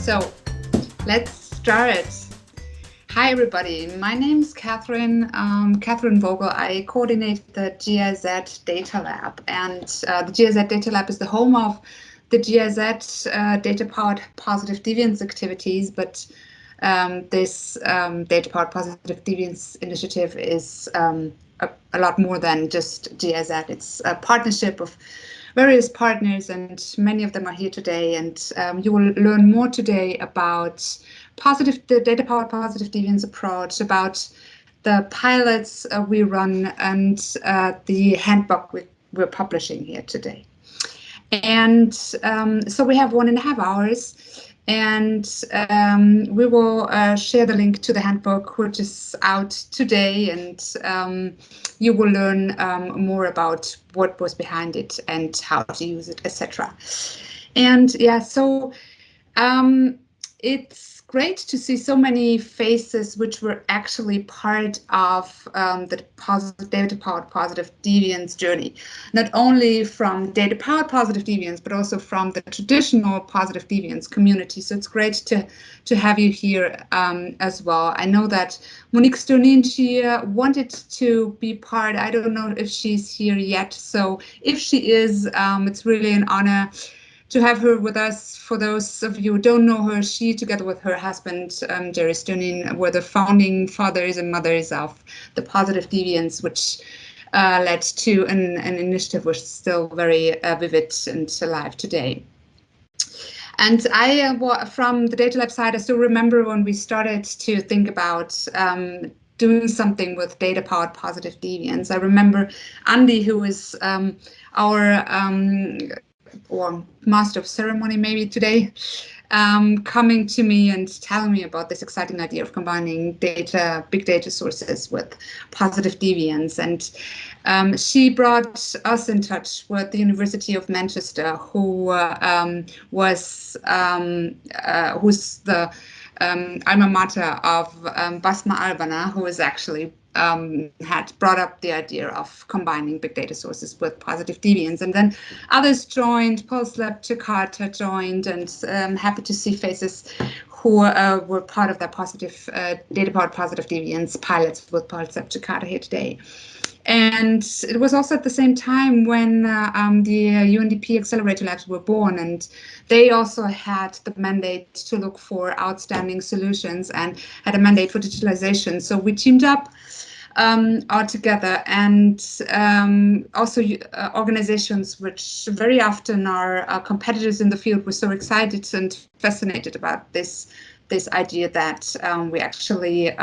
So let's start. Hi, everybody. My name is Catherine Vogel. I coordinate the GIZ Data Lab, and the GIZ Data Lab is the home of the GIZ Data Powered Positive Deviance activities. But this Data Powered Positive Deviance initiative is a lot more than just GIZ. It's a partnership of various partners, and many of them are here today. And you will learn more today about the data-powered positive deviance approach, about the pilots we run, and the handbook we're publishing here today. And so we have 1.5 hours, and we will share the link to the handbook, which is out today, and you will learn more about what was behind it and how to use it, etc. And yeah, so it's great to see so many faces which were actually part of the data-powered positive deviance journey, not only from data-powered positive deviance, but also from the traditional positive deviance community. So it's great to have you here as well. I know that Monique Stonin, she wanted to be part. I don't know if she's here yet. So if she is, it's really an honor to have her with us. For those of you who don't know her, she, together with her husband, Jerry Stonin, were the founding fathers and mothers of the Positive Deviance, which led to an initiative which is still very vivid and alive today. And I, from the Data Lab side, I still remember when we started to think about doing something with data-powered positive deviance. I remember Andy, who is our or master of ceremony maybe today, coming to me and telling me about this exciting idea of combining big data sources with positive deviance. And she brought us in touch with the University of Manchester, who's the alma mater of Basma Albana, who is actually had brought up the idea of combining big data sources with positive deviance. And then others joined, Pulse Lab Jakarta joined, and I'm happy to see faces who were part of that data-powered positive deviance pilots with Pulse Lab Jakarta here today. And it was also at the same time when the UNDP Accelerator Labs were born, and they also had the mandate to look for outstanding solutions and had a mandate for digitalization. So we teamed up all together, and also organizations which very often are competitors in the field were so excited and fascinated about this idea that we actually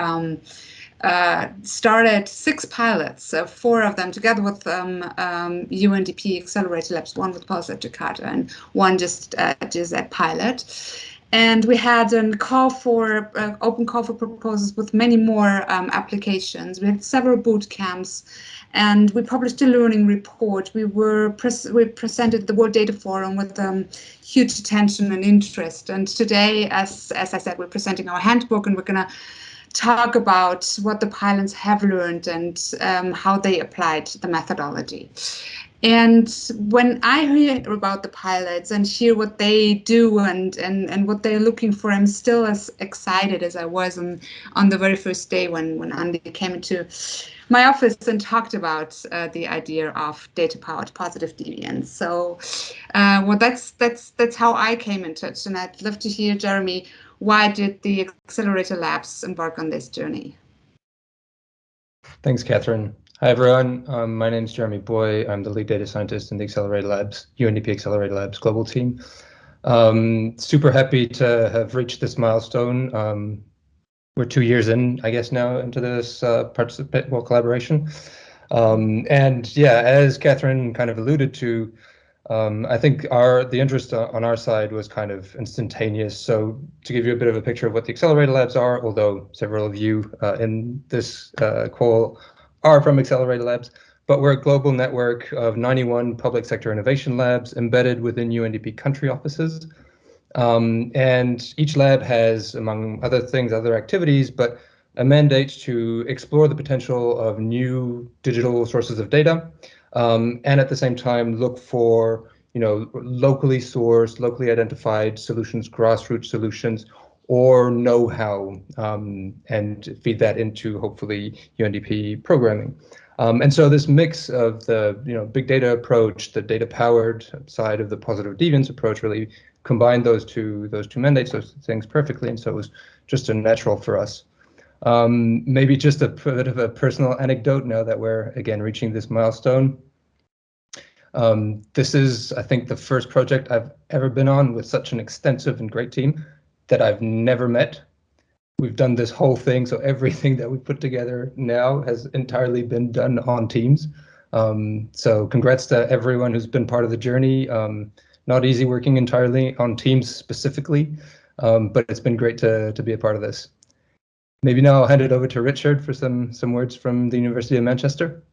started 6 pilots, 4 of them together with UNDP Accelerator Labs, 1 with Pulse Lab Jakarta and 1 just that pilot. And we had an open call for proposals with many more applications. We had several boot camps, and we published a learning report. We presented the World Data Forum with huge attention and interest. And today, as I said, we're presenting our handbook, and we're going to talk about what the pilots have learned and how they applied the methodology. And when I hear about the pilots and hear what they do and what they're looking for, I'm still as excited as I was on the very first day when Andy came into my office and talked about the idea of data-powered positive deviance. So, well, that's how I came in touch, and I'd love to hear, Jeremy, why did the Accelerator Labs embark on this journey? Thanks, Catherine. Hi, everyone. My name is Jeremy Boy. I'm the lead data scientist in the Accelerator Labs, UNDP Accelerator Labs global team. Super happy to have reached this milestone. We're 2 years in, I guess, now into this collaboration. And yeah, as Catherine kind of alluded to, I think the interest on our side was kind of instantaneous. So to give you a bit of a picture of what the Accelerator Labs are, although several of you in this call are from Accelerator Labs, but we're a global network of 91 public sector innovation labs embedded within UNDP country offices. And each lab has, among other things, other activities, but a mandate to explore the potential of new digital sources of data, and at the same time look for locally sourced, locally identified solutions, grassroots solutions, or know-how, and feed that into hopefully UNDP programming. And so this mix of the big data approach, the data powered side of the positive deviance approach, really combined those two mandates, those things perfectly. And so it was just a natural for us. Maybe just a bit of a personal anecdote now that we're again reaching this milestone. This is, I think, the first project I've ever been on with such an extensive and great team that I've never met. We've done this whole thing, so everything that we put together now has entirely been done on Teams. So congrats to everyone who's been part of the journey. Not easy working entirely on Teams specifically, but it's been great to be a part of this. Maybe now I'll hand it over to Richard for some words from the University of Manchester.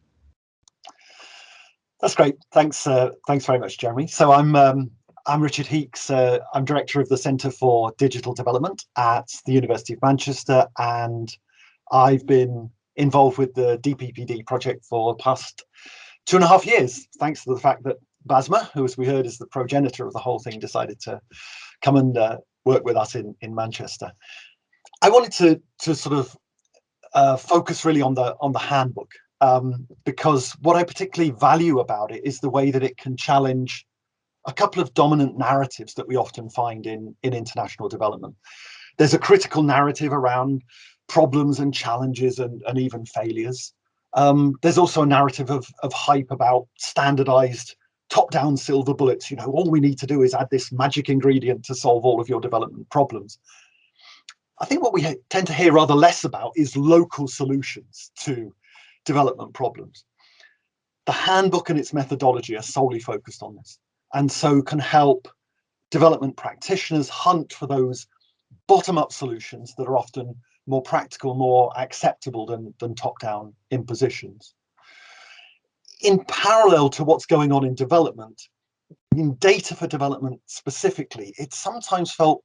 That's great. Thanks very much, Jeremy. So I'm Richard Heeks. I'm director of the Centre for Digital Development at the University of Manchester, and I've been involved with the Dppd project for the past 2.5 years, thanks to the fact that Basma, who, as we heard, is the progenitor of the whole thing, decided to come and work with us in Manchester. I wanted to sort of focus really on the handbook, because what I particularly value about it is the way that it can challenge a couple of dominant narratives that we often find in international development. There's a critical narrative around problems and challenges and even failures. There's also a narrative of hype about standardized top-down silver bullets. All we need to do is add this magic ingredient to solve all of your development problems. I think what we tend to hear rather less about is local solutions to development problems. The handbook and its methodology are solely focused on this, and so can help development practitioners hunt for those bottom-up solutions that are often more practical, more acceptable than top-down impositions. In parallel to what's going on in development, in data for development specifically, it's sometimes felt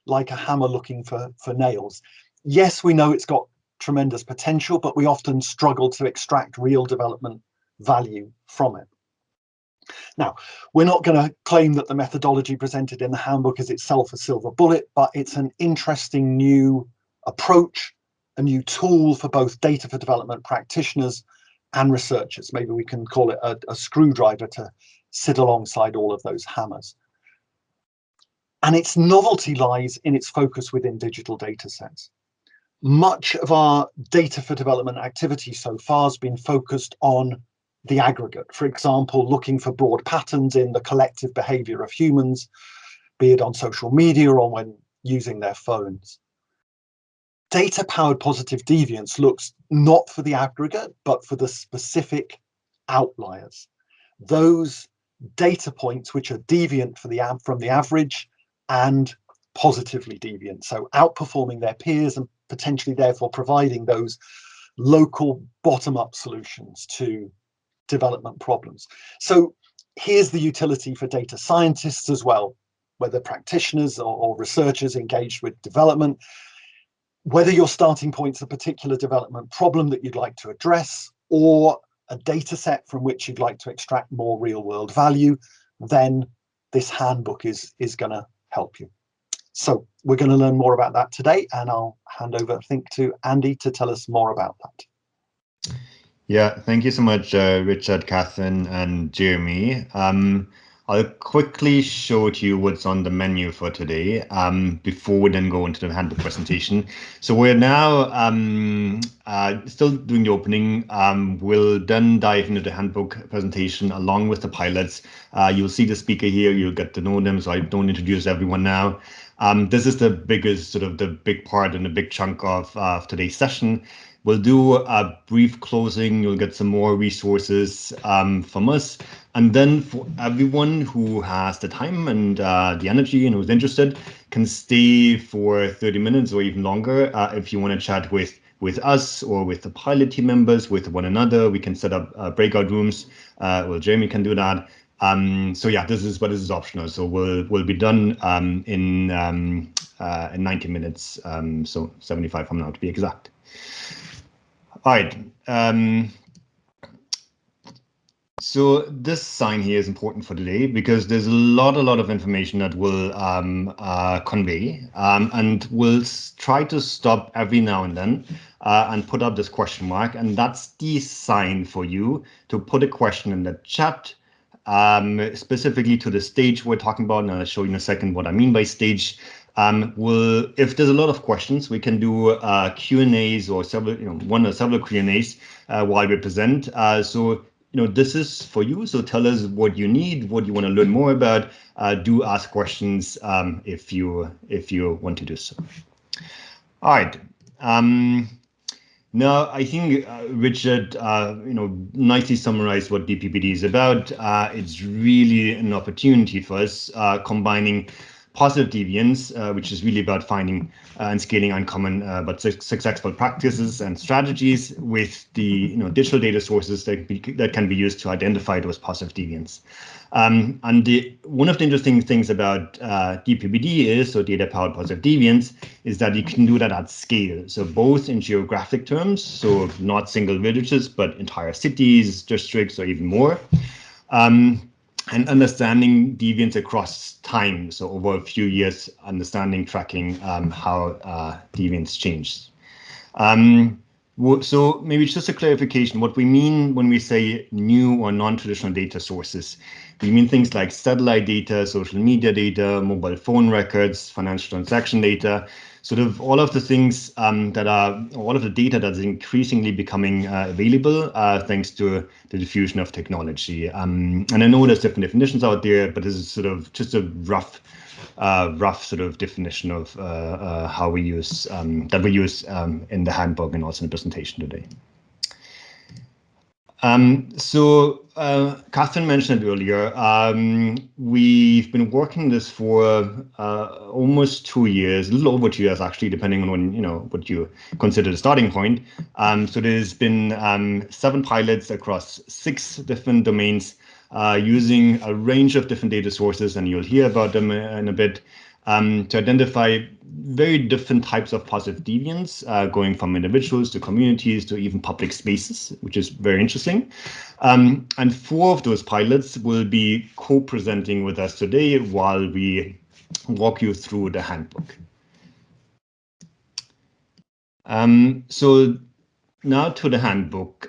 like a hammer looking for nails. Yes, we know it's got tremendous potential, but we often struggle to extract real development value from it. Now, we're not going to claim that the methodology presented in the handbook is itself a silver bullet, but it's an interesting new approach, a new tool for both data for development practitioners and researchers. Maybe we can call it a screwdriver to sit alongside all of those hammers. And its novelty lies in its focus within digital data sets. Much of our data for development activity so far has been focused on the aggregate. For example, looking for broad patterns in the collective behavior of humans, be it on social media or when using their phones. Data-powered positive deviance looks not for the aggregate, but for the specific outliers. Those data points which are deviant from the average and positively deviant, so outperforming their peers and potentially therefore providing those local bottom-up solutions to development problems. So here's the utility for data scientists as well, whether practitioners or researchers engaged with development, whether your starting point's a particular development problem that you'd like to address or a data set from which you'd like to extract more real world value, then this handbook is going to help you. So we're going to learn more about that today, and I'll hand over, I think, to Andy to tell us more about that. Yeah, thank you so much, Richard, Catherine, and Jeremy. I'll quickly show to you what's on the menu for today before we then go into the handbook presentation. So we're now still doing the opening. We'll then dive into the handbook presentation along with the pilots. You'll see the speaker here. You'll get to know them, so I don't introduce everyone now. This is the biggest, sort of the big part and the big chunk of today's session. We'll do a brief closing. You'll get some more resources from us. And then for everyone who has the time and the energy and who's interested, can stay for 30 minutes or even longer. If you want to chat with us or with the pilot team members, with one another, we can set up breakout rooms. Well, Jeremy can do that. So yeah, this is optional. So we'll be done in 90 minutes. So 75 from now to be exact. All right. So this sign here is important for today because there's a lot of information that we'll convey, and we'll try to stop every now and then and put up this question mark, and that's the sign for you to put a question in the chat, specifically to the stage we're talking about, and I'll show you in a second what I mean by stage. If there's a lot of questions, we can do Q&As or several, one or several Q&As while we present. So this is for you. So tell us what you need, what you want to learn more about. Do ask questions if you want to do so. All right. Now, I think Richard, nicely summarized what Dppd is about. It's really an opportunity for us combining positive deviance, which is really about finding and scaling uncommon but successful practices and strategies, with the digital data sources that can be used to identify those positive deviants. And one of the interesting things about Dppd is, so Data Powered Positive Deviance, is that you can do that at scale. So both in geographic terms, so not single villages, but entire cities, districts, or even more. And understanding deviance across time, so over a few years, understanding, tracking how deviance changes. So maybe just a clarification, what we mean when we say new or non-traditional data sources, we mean things like satellite data, social media data, mobile phone records, financial transaction data, sort of all of the things all of the data that's increasingly becoming available thanks to the diffusion of technology. And I know there's different definitions out there, but this is sort of just a rough sort of definition of how we use that we use in the handbook and also in the presentation today. So Catherine mentioned it earlier. We've been working this for almost 2 years, a little over 2 years actually, depending on when what you consider the starting point. So there's been 7 pilots across 6 different domains, using a range of different data sources, and you'll hear about them in a bit, to identify very different types of positive deviance, going from individuals to communities to even public spaces, which is very interesting. And 4 of those pilots will be co-presenting with us today while we walk you through the handbook. So now to the handbook.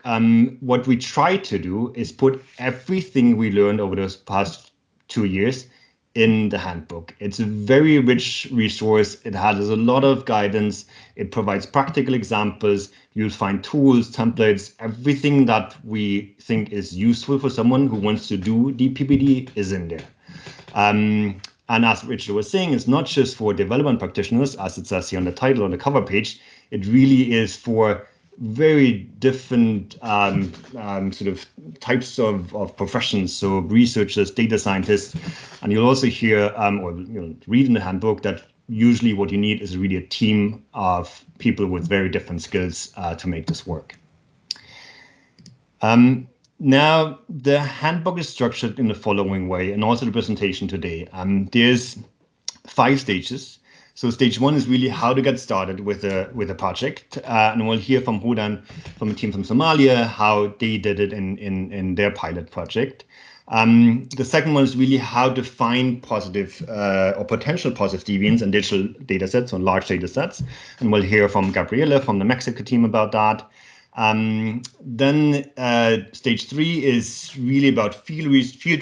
What we try to do is put everything we learned over those past 2 years in the handbook. It's a very rich resource. It has a lot of guidance. It provides practical examples. You'll find tools, templates, everything that we think is useful for someone who wants to do Dppd is in there. And as Richard was saying, it's not just for development practitioners, as it says here on the title on the cover page. It really is for very different sort of types of professions, so researchers, data scientists, and you'll also hear or read in the handbook that usually what you need is really a team of people with very different skills to make this work. Now, the handbook is structured in the following way, and also the presentation today. There's 5 stages. So stage 1 is really how to get started with a project, and we'll hear from Hudan, from a team from Somalia, how they did it in their pilot project. The second one is really how to find positive or potential positive deviance in digital data sets, on large data sets, and we'll hear from Gabriela from the Mexico team about that. Then stage 3 is really about field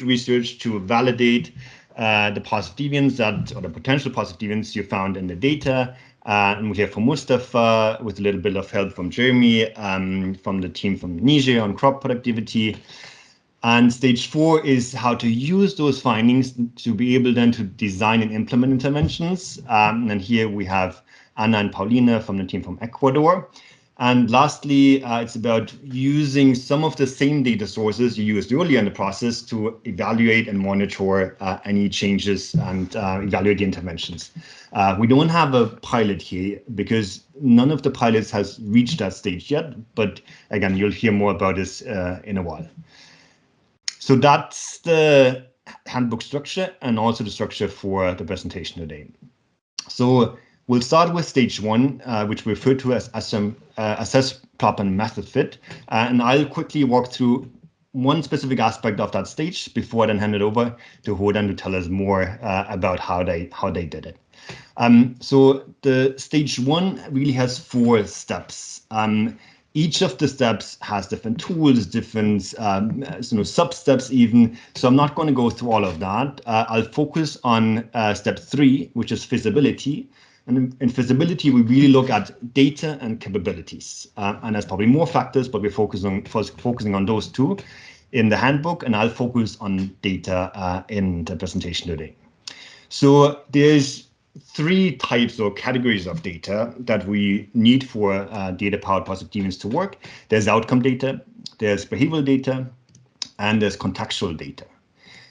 research to validate the positive deviance or the potential positive deviance you found in the data. And we hear from Mustafa with a little bit of help from Jeremy from the team from Niger on crop productivity. And stage 4 is how to use those findings to be able then to design and implement interventions. And here we have Anna and Paulina from the team from Ecuador. And lastly, it's about using some of the same data sources you used earlier in the process to evaluate and monitor any changes and evaluate the interventions. We don't have a pilot here because none of the pilots has reached that stage yet. But again, you'll hear more about this in a while. So that's the handbook structure and also the structure for the presentation today. So we'll start with stage 1, which we refer to as assess, plot, and method fit. And I'll quickly walk through one specific aspect of that stage before I then hand it over to Hodan to tell us more about how they did it. So the stage one really has 4 steps. Each of the steps has different tools, different sub-steps even. So I'm not going to go through all of that. I'll focus on step 3, which is feasibility. And in feasibility, we really look at data and capabilities. And there's probably more factors, but we're focusing on those 2 in the handbook, and I'll focus on data in the presentation today. So there's 3 types or categories of data that we need for data-powered positive deviance to work. There's outcome data, there's behavioral data, and there's contextual data.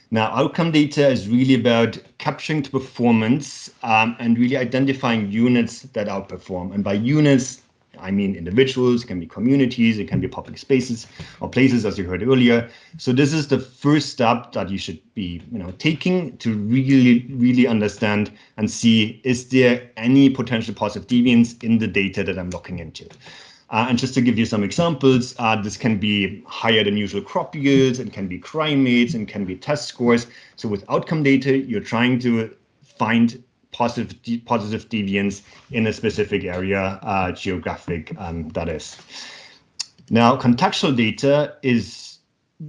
Now, outcome data is really about capturing the performance and really identifying units that outperform. And by units, I mean individuals, it can be communities, it can be public spaces or places, as you heard earlier. So this is the first step that you should be taking to really understand and see, is there any potential positive deviance in the data that I'm looking into? And just to give you some examples, this can be higher than usual crop yields, it can be crime rates, and can be test scores. So with outcome data, you're trying to find positive deviance in a specific area, geographic, that is. Now, contextual data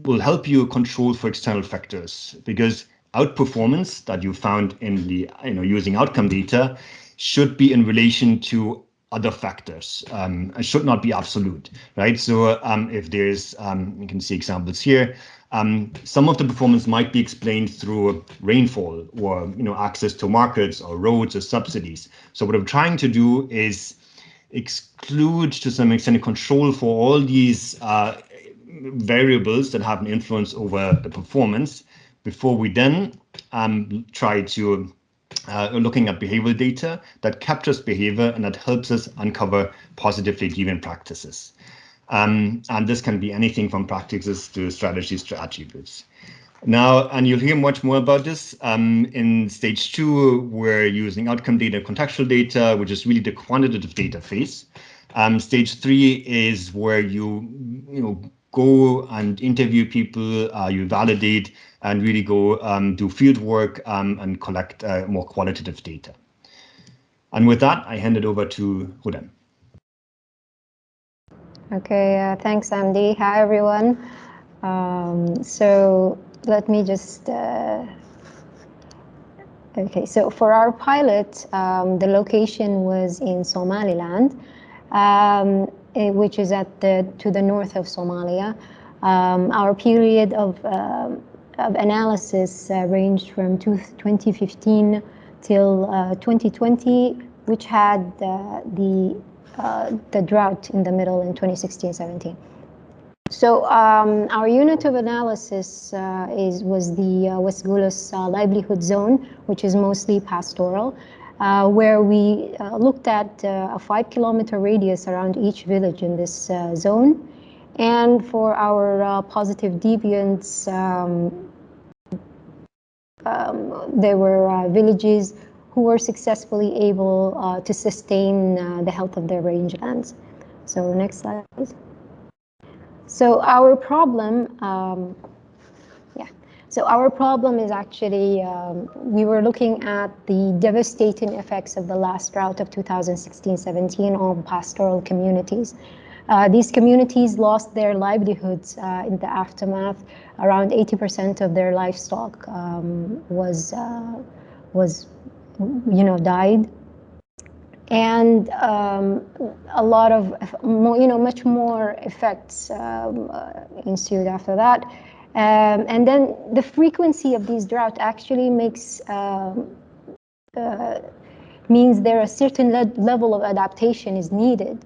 will help you control for external factors, because outperformance that you found in the using outcome data should be in relation to other factors. It should not be absolute, right? So if there's, you can see examples here. Some of the performance might be explained through rainfall or access to markets or roads or subsidies. So what I'm trying to do is exclude to some extent control for all these variables that have an influence over the performance before we then try to looking at behavioral data that captures behavior and that helps us uncover positively deviant practices. And this can be anything from practices to strategies to attributes. Now, and you'll hear much more about this in stage 2, we're using outcome data, contextual data, which is really the quantitative data phase. Stage 3 is where you go and interview people, you validate, and really go do field work and collect more qualitative data. And with that, I hand it over to Hodan. Okay, thanks, Andy. Hi, everyone. So let me just, okay, so for our pilot, the location was in Somaliland, which is to the north of Somalia. Our period of analysis ranged from 2015 till 2020, which had the drought in the middle in 2016-17. So our unit of analysis was the West Gulas livelihood zone, which is mostly pastoral, where we looked at a 5-kilometer radius around each village in this zone. And for our positive deviance, there were villages who were successfully able to sustain the health of their rangelands. So next slide, please. So our problem, So our problem is actually, we were looking at the devastating effects of the last drought of 2016-17 on pastoral communities. These communities lost their livelihoods in the aftermath. Around 80% of their livestock died. And a lot of, much more effects ensued after that. And then the frequency of these drought actually means there a certain level of adaptation is needed.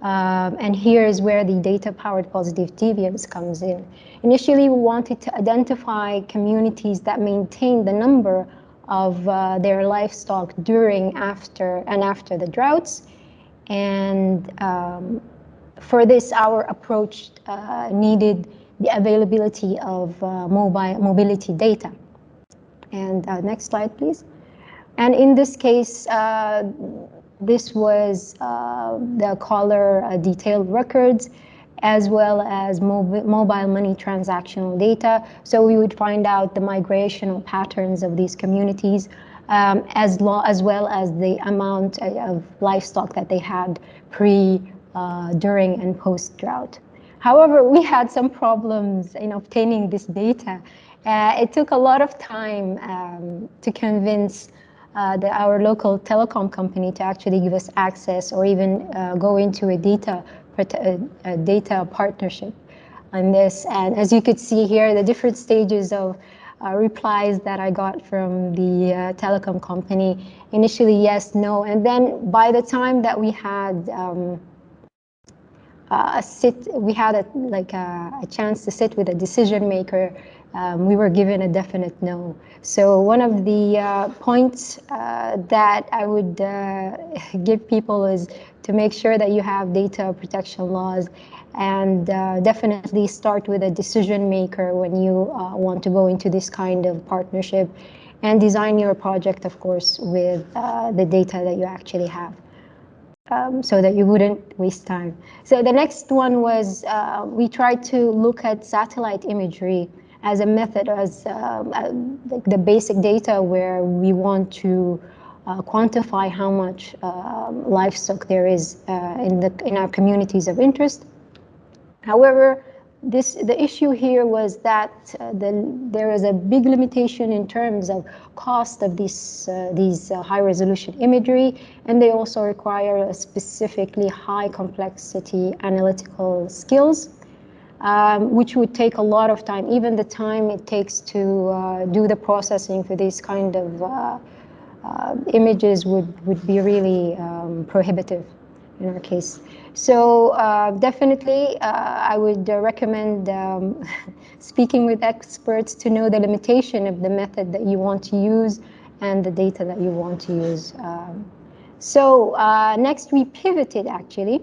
And here is where the data-powered positive deviance comes in. Initially, we wanted to identify communities that maintain the number of their livestock during, after the droughts. And for this, our approach needed the availability of mobility data. And next slide, please. And in this case, this was the color detailed records. as well as mobile money transactional data. So we would find out the migrational patterns of these communities, as well as the amount of livestock that they had during, and post-drought. However, we had some problems in obtaining this data. It took a lot of time to convince our local telecom company to actually give us access, or even go into a data partnership on this. And as you could see here, the different stages of replies that I got from the telecom company. Initially, yes, no, and then by the time that we had a chance to sit with a decision maker, we were given a definite no. So one of the points that I would give people is to make sure that you have data protection laws, and definitely start with a decision maker when you want to go into this kind of partnership, and design your project, of course, with the data that you actually have. So that you wouldn't waste time. So the next one was we tried to look at satellite imagery as a method, as the basic data where we want to quantify how much livestock there is in our communities of interest. However, the issue here was that there is a big limitation in terms of cost of these high-resolution imagery, and they also require a specifically high complexity analytical skills, which would take a lot of time. Even the time it takes to do the processing for these kind of images would be really prohibitive in our case. So definitely I would recommend speaking with experts to know the limitation of the method that you want to use and the data that you want to use. So next we pivoted actually.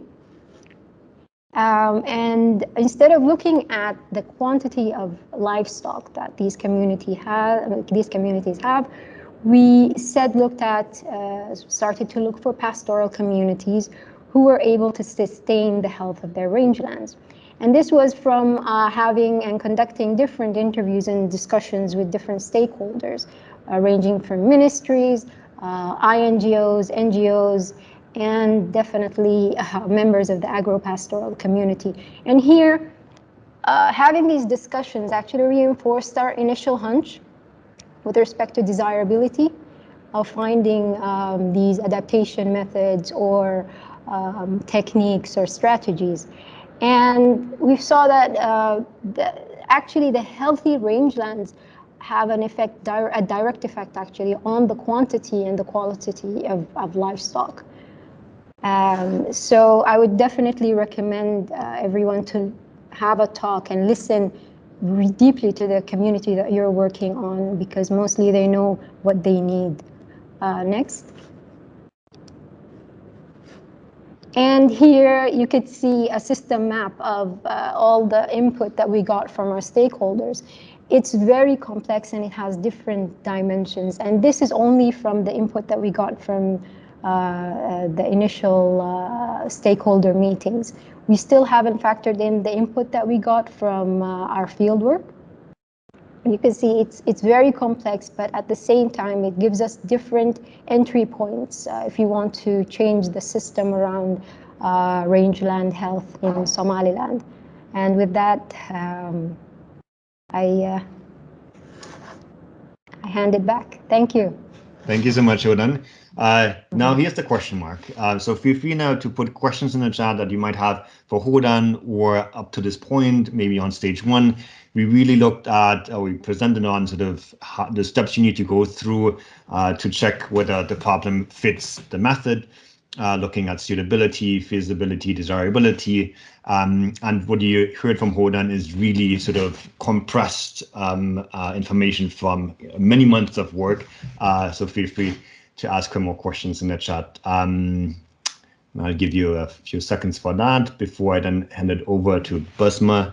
And instead of looking at the quantity of livestock that these communities have, we started to look for pastoral communities who were able to sustain the health of their rangelands. And this was from having and conducting different interviews and discussions with different stakeholders, ranging from ministries, INGOs, NGOs, and definitely members of the agro-pastoral community. And here, having these discussions actually reinforced our initial hunch with respect to desirability of finding these adaptation methods or techniques or strategies. And we saw that actually the healthy rangelands have an effect, a direct effect actually, on the quantity and the quality of livestock. So I would definitely recommend everyone to have a talk and listen deeply to the community that you're working on, because mostly they know what they need. Next. And here you could see a system map of all the input that we got from our stakeholders. It's very complex and it has different dimensions. And this is only from the input that we got from the initial stakeholder meetings. We still haven't factored in the input that we got from our fieldwork. You can see it's very complex, but at the same time, it gives us different entry points if you want to change the system around rangeland health in Somaliland. And with that, I hand it back. Thank you. Thank you so much, Odan. Now here's the question mark. So feel free now to put questions in the chat that you might have for Hodan or up to this point, maybe on stage one. We really looked at, we presented on sort of the steps you need to go through to check whether the problem fits the method, looking at suitability, feasibility, desirability. And what you heard from Hodan is really sort of compressed information from many months of work. So feel free to ask her more questions in the chat. I'll give you a few seconds for that before I then hand it over to Basma.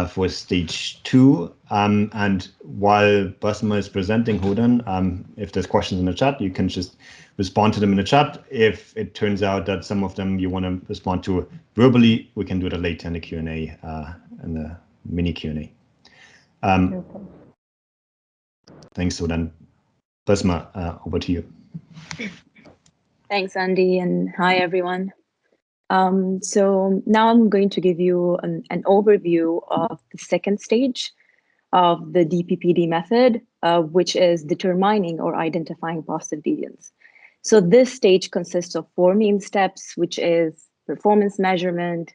for stage 2. And while Basma is presenting, Hodan, if there's questions in the chat, you can just respond to them in the chat. If it turns out that some of them you want to respond to verbally, we can do that later in the Q&A, in the mini Q&A. Thanks, Hodan. Basma, over to you. Thanks, Andy, and hi, everyone. So now I'm going to give you an overview of the second stage of the DPPD method, which is determining or identifying positive deviance. So this stage consists of 4 main steps, which is performance measurement,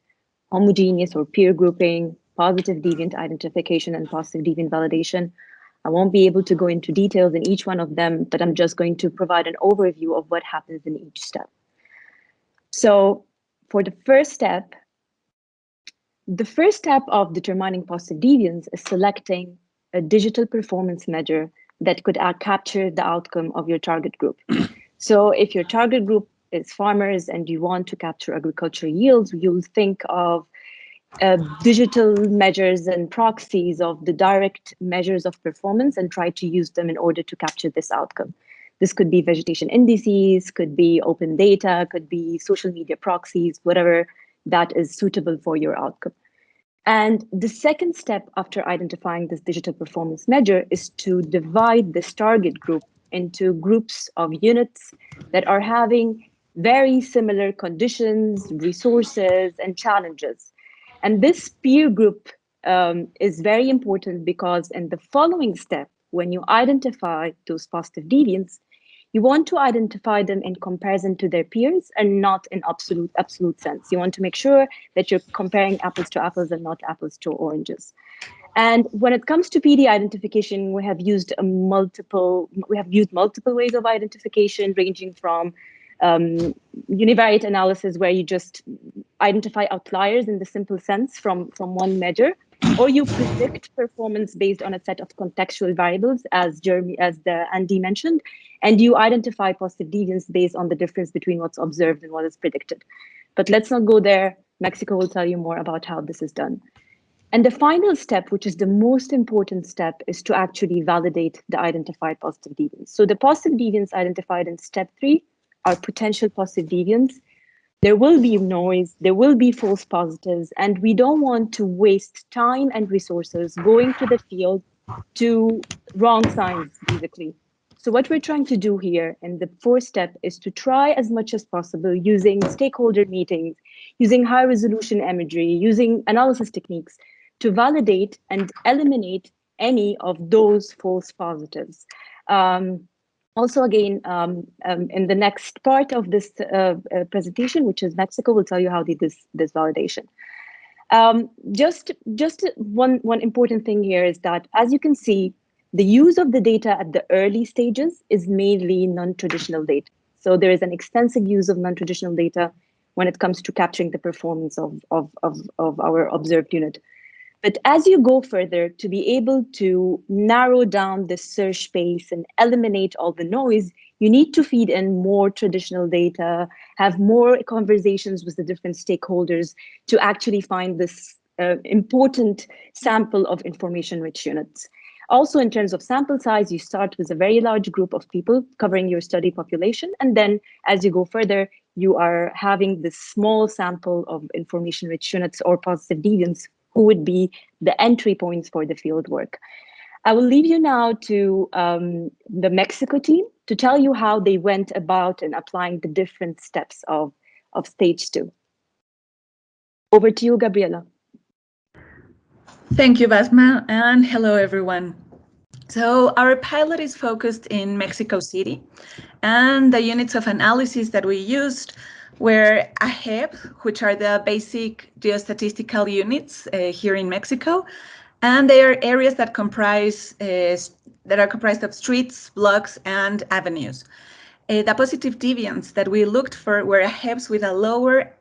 homogeneous or peer grouping, positive deviant identification, and positive deviant validation. I won't be able to go into details in each one of them, but I'm just going to provide an overview of what happens in each step. So for the first step of determining positive deviance is selecting a digital performance measure that could capture the outcome of your target group. So if your target group is farmers and you want to capture agricultural yields, you'll think of digital measures and proxies of the direct measures of performance and try to use them in order to capture this outcome. This could be vegetation indices, could be open data, could be social media proxies, whatever that is suitable for your outcome. And the second step after identifying this digital performance measure is to divide this target group into groups of units that are having very similar conditions, resources, and challenges. And this peer group is very important because in the following step, when you identify those positive deviants, you want to identify them in comparison to their peers and not in absolute sense. You want to make sure that you're comparing apples to apples and not apples to oranges. And when it comes to PD identification, we have used multiple ways of identification, ranging from univariate analysis, where you just identify outliers in the simple sense from one measure, or you predict performance based on a set of contextual variables, as Andy mentioned, and you identify positive deviance based on the difference between what's observed and what is predicted. But let's not go there. Mexico will tell you more about how this is done. And the final step, which is the most important step, is to actually validate the identified positive deviance. So the positive deviance identified in step 3 are potential positive deviants. There will be noise, there will be false positives, and we don't want to waste time and resources going to the field to wrong signs, basically. So what we're trying to do here in the 4th step is to try as much as possible using stakeholder meetings, using high resolution imagery, using analysis techniques to validate and eliminate any of those false positives. Also, again, in the next part of this presentation, which is Mexico, will tell you how they did this validation. Just one important thing here is that, as you can see, the use of the data at the early stages is mainly non-traditional data. So there is an extensive use of non-traditional data when it comes to capturing the performance of our observed unit. But as you go further, to be able to narrow down the search space and eliminate all the noise, you need to feed in more traditional data, have more conversations with the different stakeholders to actually find this important sample of information-rich units. Also, in terms of sample size, you start with a very large group of people covering your study population. And then as you go further, you are having this small sample of information-rich units or positive deviants who would be the entry points for the field work. I will leave you now to the Mexico team to tell you how they went about in applying the different steps of stage 2. Over to you, Gabriela. Thank you, Basma, and hello, everyone. So our pilot is focused in Mexico City, and the units of analysis that we used were AHEB, which are the basic geostatistical units here in Mexico, and they are areas that are comprised of streets, blocks, and avenues. The positive deviants that we looked for were AHEBs with a lower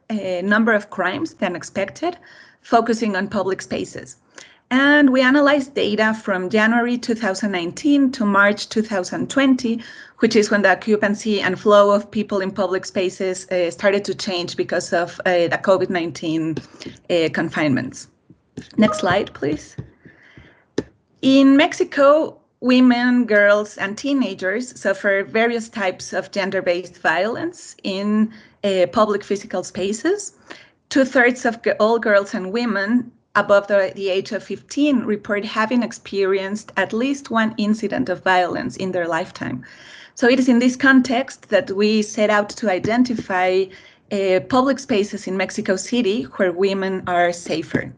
number of crimes than expected, focusing on public spaces. And we analyzed data from January 2019 to March 2020, which is when the occupancy and flow of people in public spaces started to change because of the COVID-19 confinements. Next slide, please. In Mexico, women, girls, and teenagers suffer various types of gender-based violence in public physical spaces. 2/3 of all girls and women above the age of 15 report having experienced at least one incident of violence in their lifetime. So it is in this context that we set out to identify public spaces in Mexico City where women are safer.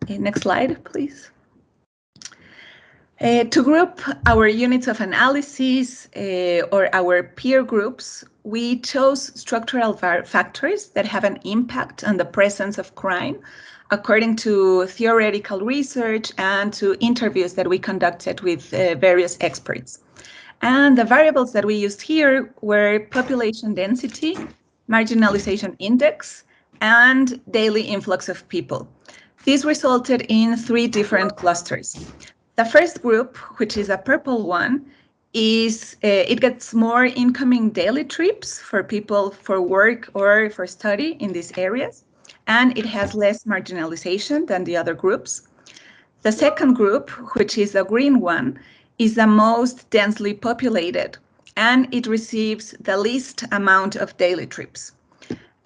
Next slide, please. To group our units of analysis or our peer groups, we chose structural factors that have an impact on the presence of crime according to theoretical research and to interviews that we conducted with various experts. And the variables that we used here were population density, marginalization index, and daily influx of people. This resulted in 3 different clusters. The first group, which is a purple one, is it gets more incoming daily trips for people for work or for study in these areas, and it has less marginalization than the other groups. The second group, which is a green one, is the most densely populated, and it receives the least amount of daily trips.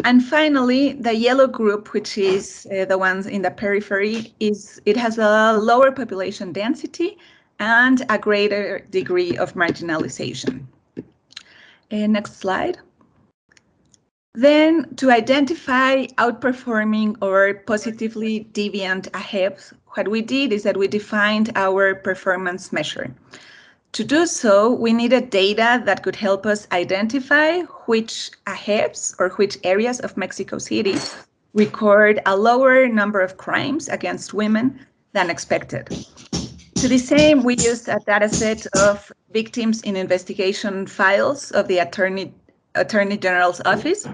And finally, the yellow group, which is the ones in the periphery, it has a lower population density and a greater degree of marginalization. Next slide. Then, to identify outperforming or positively deviant AHEBs, what we did is that we defined our performance measure. To do so, we needed data that could help us identify which AHEBs or which areas of Mexico City record a lower number of crimes against women than expected. To the same, we used a data set of victims in investigation files of the Attorney General's office.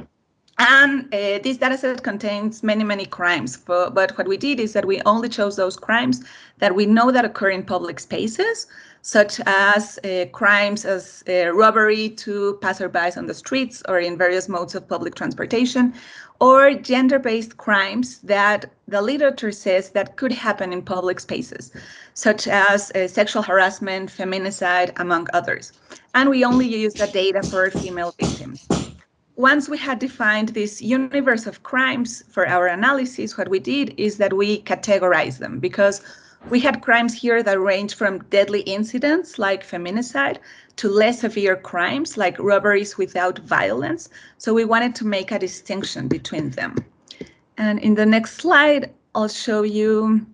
And this data set contains many crimes, but what we did is that we only chose those crimes that we know that occur in public spaces, such as crimes as robbery to passerbys on the streets or in various modes of public transportation, or gender-based crimes that the literature says that could happen in public spaces, such as sexual harassment, feminicide, among others. And we only use the data for female victims. Once we had defined this universe of crimes for our analysis, what we did is that we categorized them, because we had crimes here that range from deadly incidents like feminicide to less severe crimes like robberies without violence. So we wanted to make a distinction between them. And in the next slide, I'll show you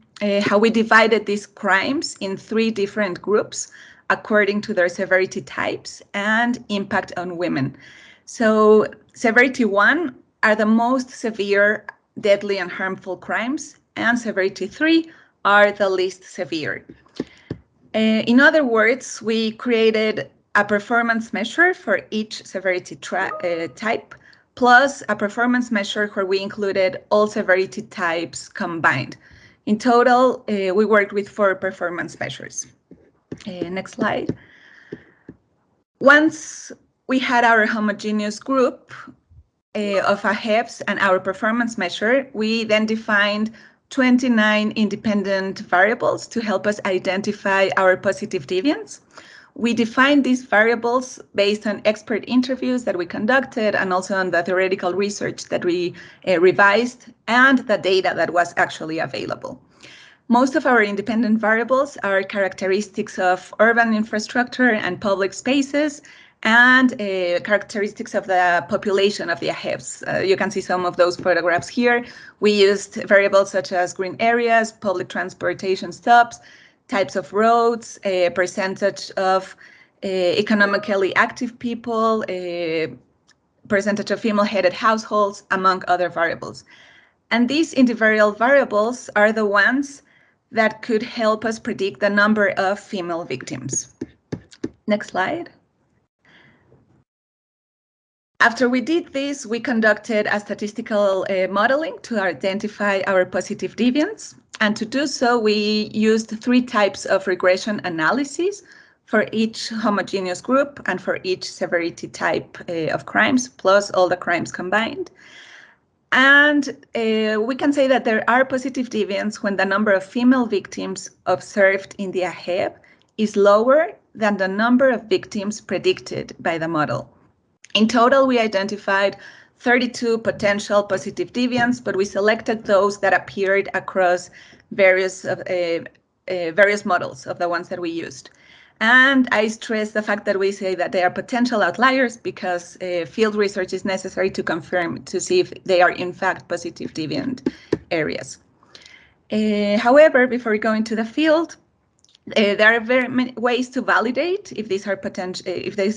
how we divided these crimes in 3 different groups according to their severity types and impact on women. So severity 1 are the most severe, deadly, and harmful crimes, and severity 3 are the least severe. In other words, we created a performance measure for each severity type, plus a performance measure where we included all severity types combined. In total, we worked with 4 performance measures. Next slide. Once we had our homogeneous group of AHEBs and our performance measure, we then defined 29 independent variables to help us identify our positive deviance. We defined these variables based on expert interviews that we conducted and also on the theoretical research that we revised and the data that was actually available. Most of our independent variables are characteristics of urban infrastructure and public spaces, and characteristics of the population of the AHEBs. You can see some of those photographs here. We used variables such as green areas, public transportation stops, types of roads, a percentage of economically active people, a percentage of female-headed households, among other variables. And these individual variables are the ones that could help us predict the number of female victims. Next slide. After we did this, we conducted a statistical modeling to identify our positive deviance. And to do so, we used 3 types of regression analysis for each homogeneous group and for each severity type of crimes, plus all the crimes combined. And we can say that there are positive deviants when the number of female victims observed in the AHEB is lower than the number of victims predicted by the model. In total, we identified 32 potential positive deviants, but we selected those that appeared across various models of the ones that we used. And I stress the fact that we say that they are potential outliers because field research is necessary to confirm, to see if they are in fact positive deviant areas. However, before we go into the field, there are very many ways to validate if these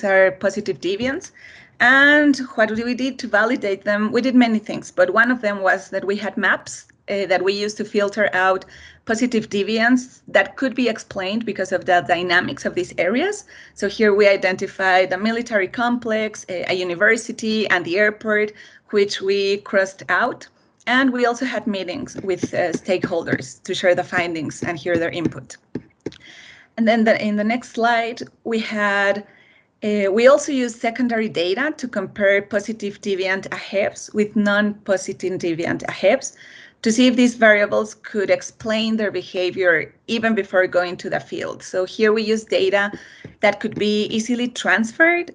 are positive deviants. And what we did to validate them, we did many things, but one of them was that we had maps that we used to filter out positive deviants that could be explained because of the dynamics of these areas. So here we identified the military complex, a university, and the airport, which we crossed out. And we also had meetings with stakeholders to share the findings and hear their input. And then in the next slide, we also used secondary data to compare positive deviant AHEBs with non-positive deviant AHEBs to see if these variables could explain their behavior even before going to the field. So here we use data that could be easily transferred,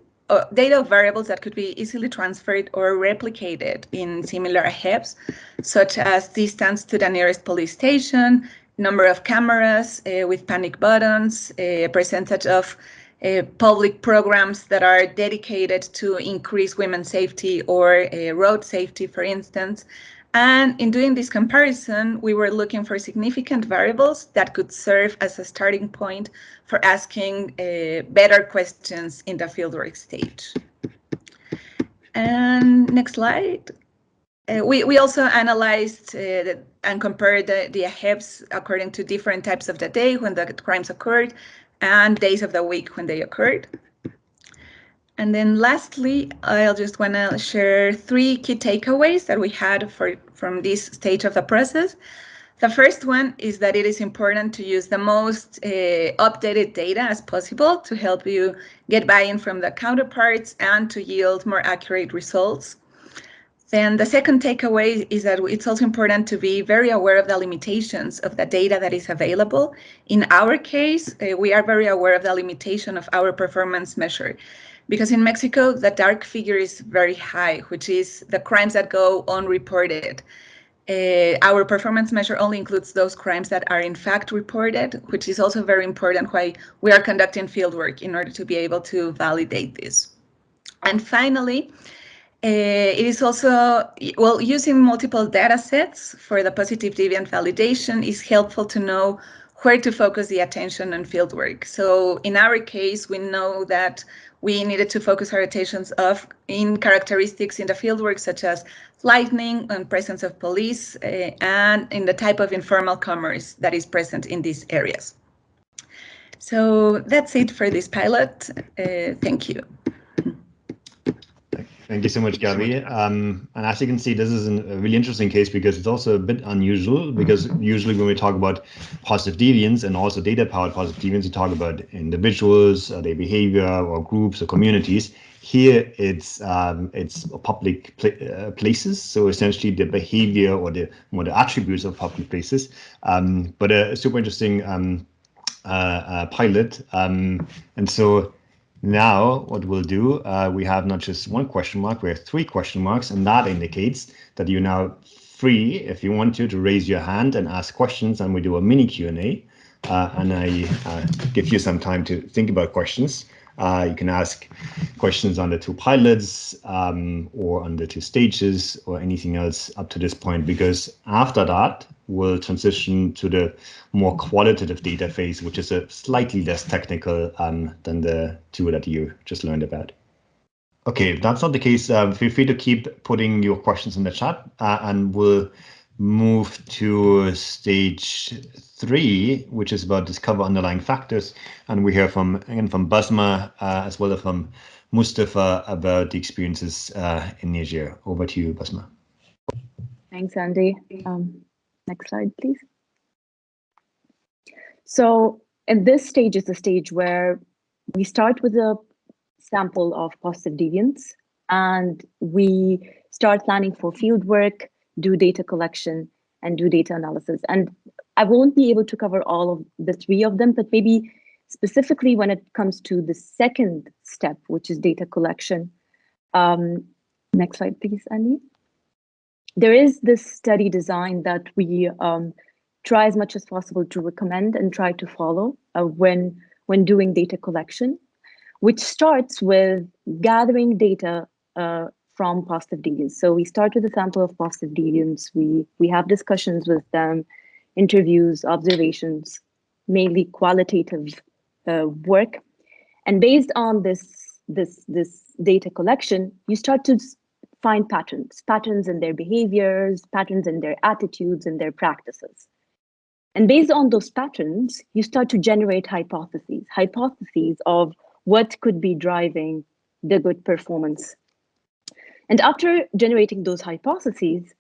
data of variables that could be easily transferred or replicated in similar AHEBs, such as distance to the nearest police station, number of cameras with panic buttons, a percentage of public programs that are dedicated to increase women's safety or road safety, for instance. And in doing this comparison, we were looking for significant variables that could serve as a starting point for asking better questions in the fieldwork stage. And next slide. We also analyzed and compared the AHEBs according to different types of the day when the crimes occurred and days of the week when they occurred. And then lastly, I'll just want to share 3 key takeaways that we had from this stage of the process. The first one is that it is important to use the most updated data as possible to help you get buy-in from the counterparts and to yield more accurate results. Then the second takeaway is that it's also important to be very aware of the limitations of the data that is available. In our case, we are very aware of the limitation of our performance measure, because in Mexico, the dark figure is very high, which is the crimes that go unreported. Our performance measure only includes those crimes that are in fact reported, which is also very important why we are conducting fieldwork in order to be able to validate this. And finally, it is also, using multiple data sets for the positive deviant validation is helpful to know where to focus the attention on fieldwork. So in our case, we know that we needed to focus our attentions in characteristics in the fieldwork, such as lightning and presence of police, and in the type of informal commerce that is present in these areas. So that's it for this pilot. Thank you. Thank you so much, Gabby. And as you can see, this is a really interesting case because it's also a bit unusual, because usually when we talk about positive deviance and also data-powered positive deviance, we talk about individuals, their behavior, or groups or communities. Here it's public places, so essentially the behavior or the attributes of public places. But a super interesting pilot, and so. Now, what we'll do, we have not just 1 question mark, we have 3 question marks, and that indicates that you're now free, if you want to raise your hand and ask questions, and we do a mini Q&A, and I give you some time to think about questions. You can ask questions on the 2 pilots or on the 2 stages or anything else up to this point, because after that, we'll transition to the more qualitative data phase, which is a slightly less technical than the 2 that you just learned about. Okay, if that's not the case, feel free to keep putting your questions in the chat, and we'll move to stage 3, which is about discover underlying factors. And we hear from Basma as well as from Mustafa about the experiences in Niger. Over to you, Basma. Thanks, Andy. Next slide, please. So, and this stage is the stage where we start with a sample of positive deviants, and we start planning for field work, do data collection, and do data analysis. And I won't be able to cover all of the three of them, but maybe specifically when it comes to the second step, which is data collection. Next slide, please, Annie. There is this study design that we try as much as possible to recommend and try to follow when doing data collection, which starts with gathering data from positive deviants. So we start with a sample of positive deviants. We have discussions with them, interviews, observations, mainly qualitative work. And based on this data collection, you start to find patterns in their behaviors, patterns in their attitudes and their practices. And based on those patterns, you start to generate hypotheses of what could be driving the good performance. And after generating those hypotheses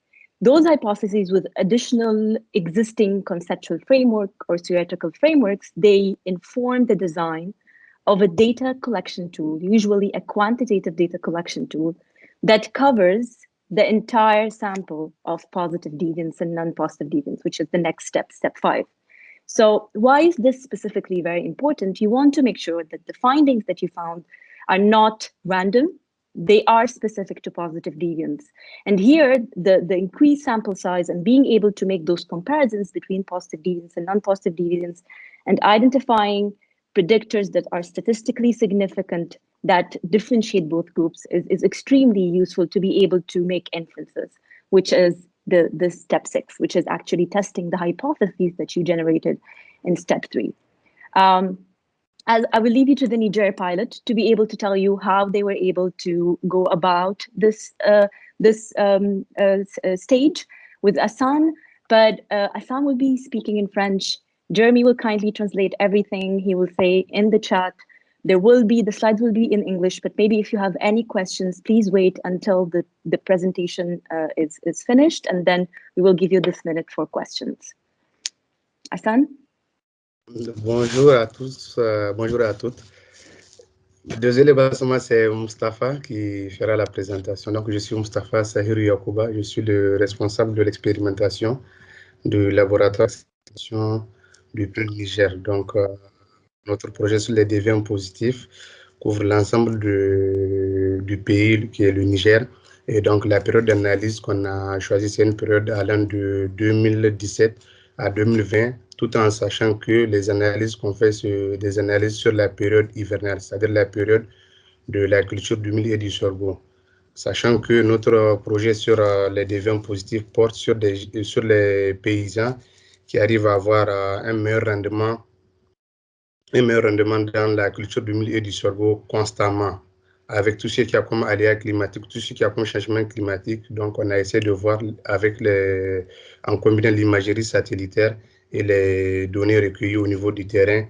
with additional existing conceptual framework or theoretical frameworks, they inform the design of a data collection tool, usually a quantitative data collection tool, that covers the entire sample of positive deviants and non-positive deviants, which is the next step, step 5. So why is this specifically very important? You want to make sure that the findings that you found are not random, they are specific to positive deviants. And here, the increased sample size and being able to make those comparisons between positive deviants and non-positive deviants and identifying predictors that are statistically significant that differentiate both groups is extremely useful to be able to make inferences, which is the step 6, which is actually testing the hypotheses that you generated in step 3. I will leave you to the Niger pilot to be able to tell you how they were able to go about this stage with Hassan, but Hassan will be speaking in French. Jeremy will kindly translate everything. He will say in the chat. The slides will be in English, but maybe if you have any questions, please wait until the presentation is finished, and then we will give you this minute for questions. Hassan? Bonjour à tous, bonjour à toutes. Désolé, Bassama, c'est Mustapha qui fera la présentation. Donc, je suis Mustapha Sahiru Yakuba, je suis le responsable de l'expérimentation du laboratoire du pôle Niger. Donc, notre projet sur les déviants positifs couvre l'ensemble du pays qui est le Niger. Et donc, la période d'analyse qu'on a choisie, c'est une période allant de 2017 à 2020, tout en sachant que les analyses qu'on fait, c'est des analyses sur la période hivernale, c'est-à-dire la période de la culture du mil et du sorgho. Sachant que notre projet sur les déviants positifs porte sur les paysans qui arrivent à avoir un meilleur rendement dans la culture du mil et du sorgho constamment, avec tout ce qu'il y a comme aléas climatiques, tout ce qu'il y a comme changement climatique. Donc, on a essayé de voir en combinant l'imagerie satellitaire et les données recueillies au niveau du terrain,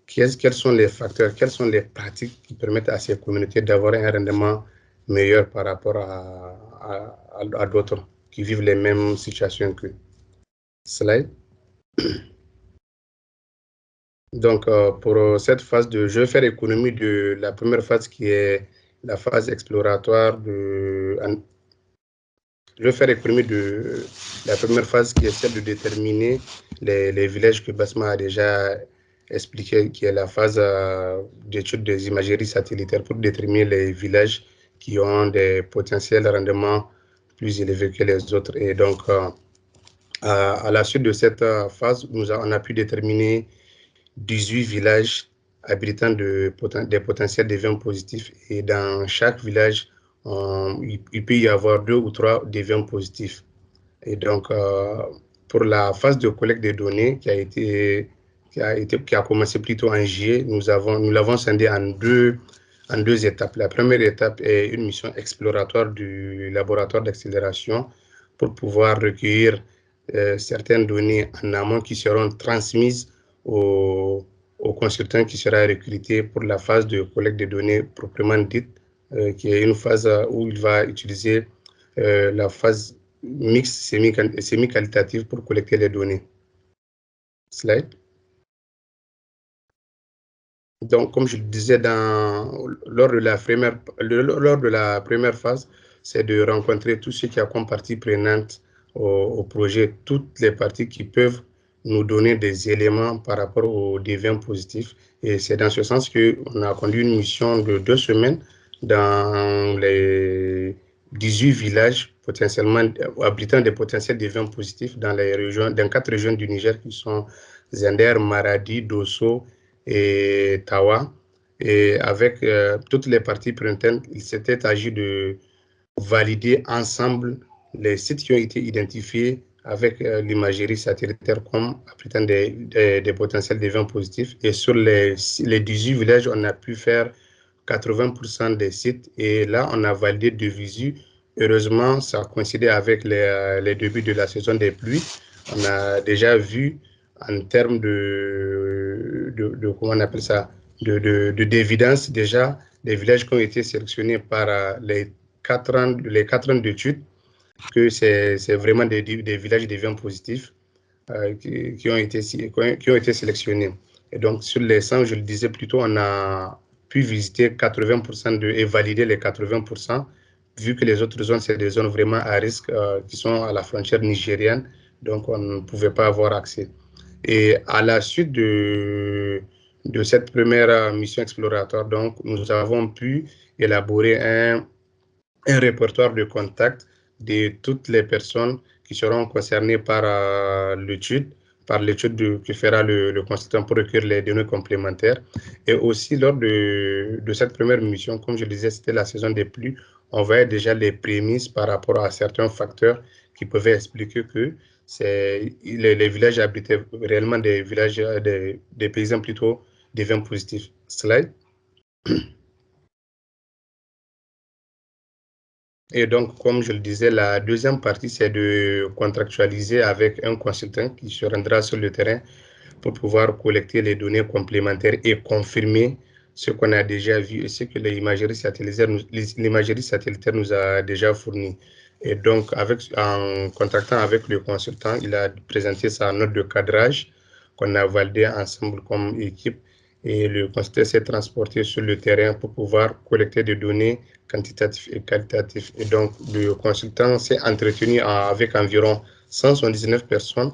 quels sont les facteurs, quelles sont les pratiques qui permettent à ces communautés d'avoir un rendement meilleur par rapport à d'autres qui vivent les mêmes situations qu'eux. Slide. Donc, pour cette phase je vais faire économie de la première phase qui est la phase exploratoire je vais faire économie de la première phase qui est celle de déterminer les villages que Basma a déjà expliqué, qui est la phase d'étude des imageries satellitaires pour déterminer les villages qui ont des potentiels rendements plus élevés que les autres. Et donc, à la suite de cette phase, on a pu déterminer 18 villages abritant des potentiels déviants positifs. Et dans chaque village, il peut y avoir 2 ou 3 déviants positifs. Et donc, pour la phase de collecte des données qui a commencé plutôt en juillet, nous l'avons scindé en deux étapes. La première étape est une mission exploratoire du laboratoire d'accélération pour pouvoir recueillir certaines données en amont qui seront transmises au consultant qui sera recruté pour la phase de collecte de données proprement dite, qui est une phase où il va utiliser la phase mixte semi-qualitative pour collecter les données. Slide. Donc, comme je le disais, lors de la première phase, c'est de rencontrer tous ceux qui ont comme partie prenante au projet, toutes les parties qui peuvent nous donner des éléments par rapport au deviant positif. Et c'est dans ce sens qu'on a conduit une mission de 2 semaines dans les 18 villages potentiellement abritant des potentiels deviants positifs dans 4 régions du Niger qui sont Zender, Maradi, Dosso et Tawa. Et avec toutes les parties prenantes, il s'était agi de valider ensemble les sites qui ont été identifiés avec l'imagerie satellitaire comme abritant des potentiels deviants positifs. Et sur les 18 villages, on a pu faire 80% des sites. Et là, on a validé de visu. Heureusement, ça a coïncidé avec les débuts de la saison des pluies. On a déjà vu en termes de comment on appelle ça, d'évidence déjà, des villages qui ont été sélectionnés par les 4 ans d'études, que c'est vraiment des villages deviants positifs qui ont été sélectionnés. Et donc, sur les 100, je le disais plus tôt, on a pu visiter 80% et valider les 80%, vu que les autres zones, c'est des zones vraiment à risque qui sont à la frontière nigérienne, donc on ne pouvait pas avoir accès. Et à la suite de cette première mission exploratoire, donc, nous avons pu élaborer un répertoire de contacts de toutes les personnes qui seront concernées par l'étude que fera le consultant pour recueillir les données complémentaires. Et aussi, lors de cette première mission, comme je le disais, c'était la saison des pluies, on voyait déjà les prémices par rapport à certains facteurs qui pouvaient expliquer que les villages abritaient réellement des villages, des paysans plutôt deviants positifs. Slide. Et donc, comme je le disais, la deuxième partie, c'est de contractualiser avec un consultant qui se rendra sur le terrain pour pouvoir collecter les données complémentaires et confirmer ce qu'on a déjà vu et ce que l'imagerie satellitaire nous a déjà fourni. Et donc, en contactant avec le consultant, il a présenté sa note de cadrage qu'on a validée ensemble comme équipe. Et le consultant s'est transporté sur le terrain pour pouvoir collecter des données quantitatives et qualitatives. Et donc, le consultant s'est entretenu avec environ 179 personnes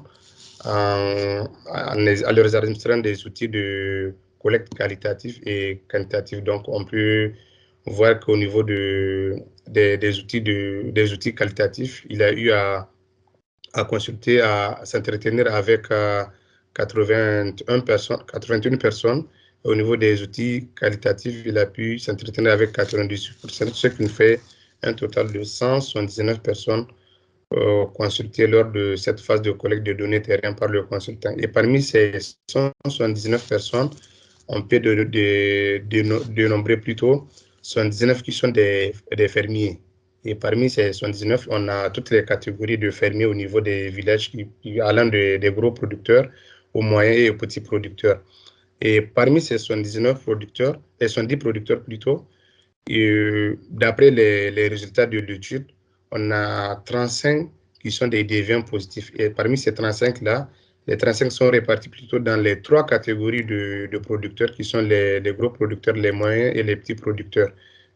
en leur administrant des outils de collecte qualitative et quantitative. Donc, on peut voir qu'au niveau des outils qualitatifs, il a eu à consulter, à s'entretenir avec 81 personnes. Au niveau des outils qualitatifs, il a pu s'entretenir avec 98%, ce qui nous fait un total de 179 personnes consultées lors de cette phase de collecte de données terrain par le consultant. Et parmi ces 179 personnes, on peut dénombrer plutôt 79 qui sont des fermiers. Et parmi ces 79, on a toutes les catégories de fermiers au niveau des villages allant des gros producteurs aux moyens et aux petits producteurs. Et parmi ces 79 producteurs, et 70 producteurs plutôt, d'après les résultats de l'étude, on a 35 qui sont des deviants positifs. Et parmi ces 35-là, les 35 sont répartis plutôt dans les 3 catégories de producteurs qui sont les gros producteurs, les moyens et les petits producteurs.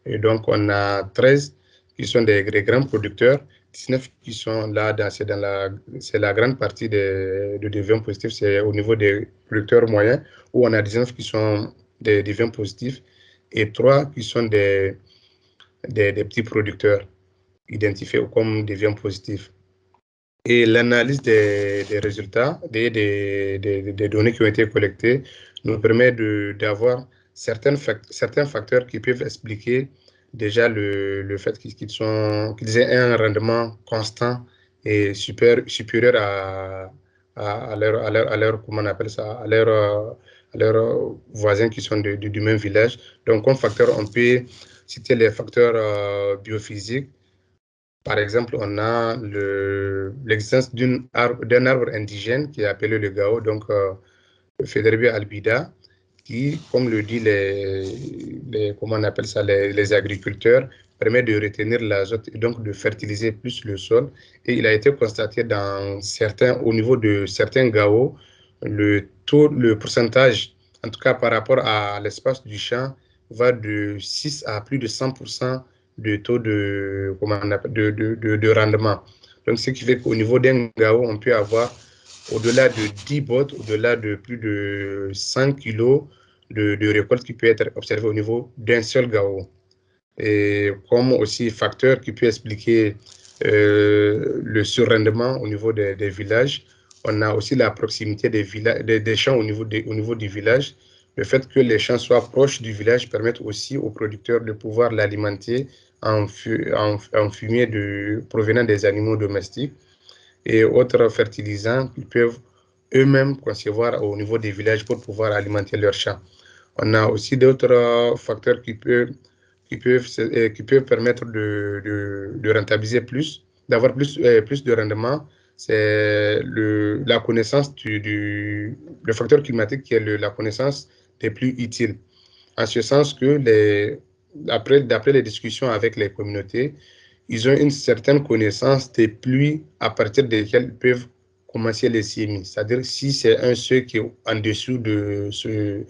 Et donc, on a 13 qui sont des grands producteurs, 19 qui sont là, c'est la grande partie de deviants positifs, c'est au niveau des producteurs moyens, où on a 19 qui sont des deviants positifs et 3 qui sont des petits producteurs identifiés comme deviants positifs. Et l'analyse des résultats, des données qui ont été collectées, nous permet d'avoir certains facteurs qui peuvent expliquer déjà le fait qu'ils aient un rendement constant et supérieur à leur comment on appelle ça, à leurs voisins qui sont du même village. Donc, comme facteur, on peut citer les facteurs biophysiques. Par exemple, on a l'existence d'un arbre indigène qui est appelé le gao, donc Federbia albida, qui, comme le dit comment on appelle ça, les agriculteurs, permet de retenir l'azote et donc de fertiliser plus le sol. Et il a été constaté au niveau de certains gaos, le pourcentage en tout cas par rapport à l'espace du champ, va de 6 à plus de 100% de taux de rendement. Donc, ce qui fait qu'au niveau d'un gao, on peut avoir au-delà de 10 bottes, au-delà de plus de 100 kilos de récolte qui peut être observé au niveau d'un seul gao. Et comme aussi facteur qui peut expliquer le surrendement au niveau des villages, on a aussi la proximité des champs au niveau du village. Le fait que les champs soient proches du village permet aussi aux producteurs de pouvoir l'alimenter en fumier provenant des animaux domestiques et autres fertilisants qu'ils peuvent eux-mêmes concevoir au niveau des villages pour pouvoir alimenter leurs champs. On a aussi d'autres facteurs qui peuvent permettre de rentabiliser plus, d'avoir plus de rendement. C'est la connaissance le facteur climatique qui est la connaissance des pluies utiles. En ce sens que d'après les discussions avec les communautés, ils ont une certaine connaissance des pluies à partir desquelles ils peuvent commencer les semis. C'est-à-dire si c'est un seuil qui est en dessous de ce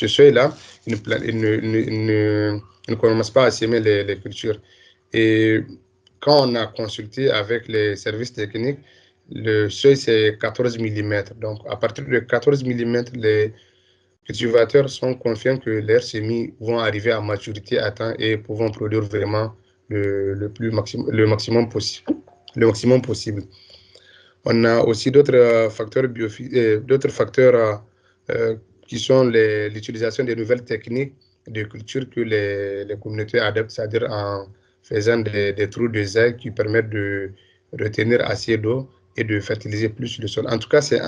seuil-là, ils ne commencent pas à s'aimer les cultures. Et quand on a consulté avec les services techniques, le seuil, c'est 14 mm. Donc, à partir de 14 mm, les cultivateurs sont confiants que leurs semis vont arriver à maturité à temps et pourront produire vraiment le maximum possible. On a aussi d'autres facteurs qui sont l'utilisation des nouvelles techniques de culture que les communautés adoptent, c'est-à-dire en faisant des trous de zèle qui permettent de retenir assez d'eau et de fertiliser plus le sol. En tout cas, c'est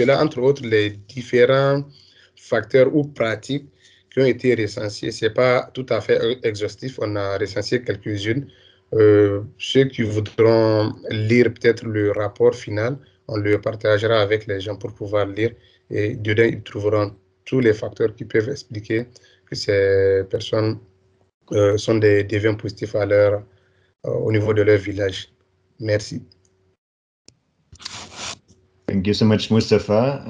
là, entre autres, les différents facteurs ou pratiques qui ont été recensés. Ce n'est pas tout à fait exhaustif, on a recensé quelques-unes. Ceux qui voudront lire peut-être le rapport final, on le partagera avec les gens pour pouvoir lire et dedans ils trouveront tous les facteurs qui peuvent expliquer que ces personnes sont des deviants positifs au niveau de leur village. Merci. Thank you so much, Mustafa,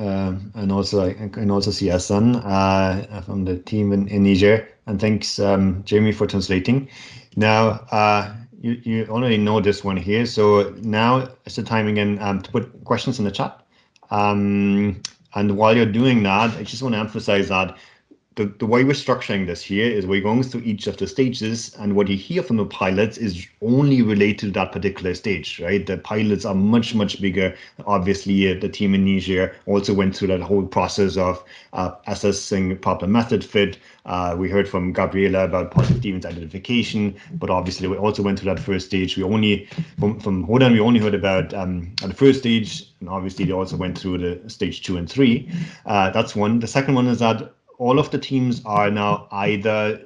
and also I can also see Hassan from the team in Niger, and thanks Jamie for translating. Now you already know this one here, so now it's the time again to put questions in the chat. And while you're doing that, I just want to emphasize that the way we're structuring this here is we're going through each of the stages, and what you hear from the pilots is only related to that particular stage, right? The pilots are much, much bigger. Obviously, the team in Niger also went through that whole process of assessing proper method fit. We heard from Gabriela about positive deviance identification, but obviously we also went through that first stage. We only, from Hodan, we only heard about the first stage, and obviously they also went through the stage 2 and 3. That's one. The second one is that all of the teams are now either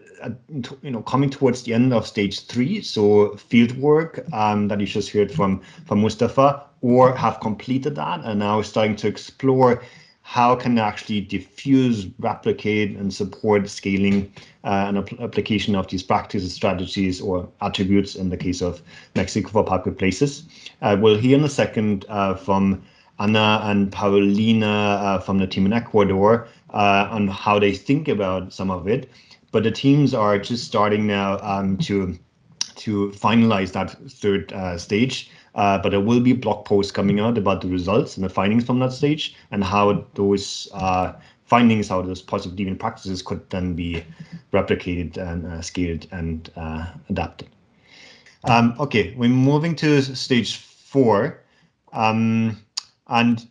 coming towards the end of stage 3, so field work that you just heard from Mustafa, or have completed that and now starting to explore how can they actually diffuse, replicate, and support scaling and application of these practices, strategies, or attributes in the case of Mexico for public places. We'll hear in a second from Anna and Paulina from the team in Ecuador on how they think about some of it, but the teams are just starting now to finalize that third stage. But there will be blog posts coming out about the results and the findings from that stage, and how those findings, how those positive deviant practices could then be replicated and scaled and adapted. Okay, we're moving to stage 4. And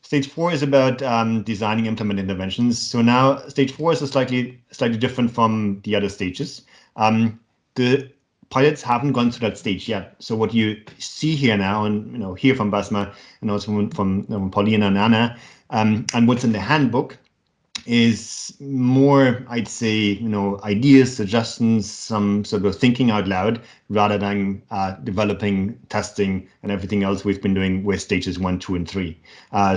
stage 4 is about designing implement interventions. So now stage 4 is slightly different from the other stages. The pilots haven't gone through that stage yet. So what you see here now, and hear from Basma and also from Paulina and Anna, and what's in the handbook is more, I'd say, ideas, suggestions, some sort of thinking out loud, rather than developing, testing, and everything else we've been doing with stages 1, 2, and 3.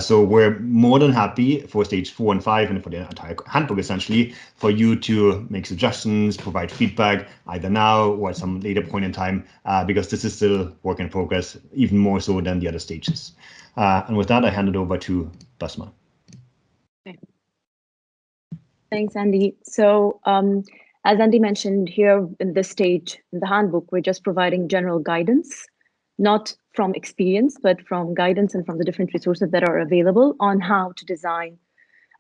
So we're more than happy for stage 4 and 5, and for the entire handbook, essentially, for you to make suggestions, provide feedback, either now or at some later point in time, because this is still work in progress, even more so than the other stages. And with that, I hand it over to Basma. Okay. Thanks, Andy. So as Andy mentioned here in this stage in the handbook, we're just providing general guidance, not from experience, but from guidance and from the different resources that are available on how to design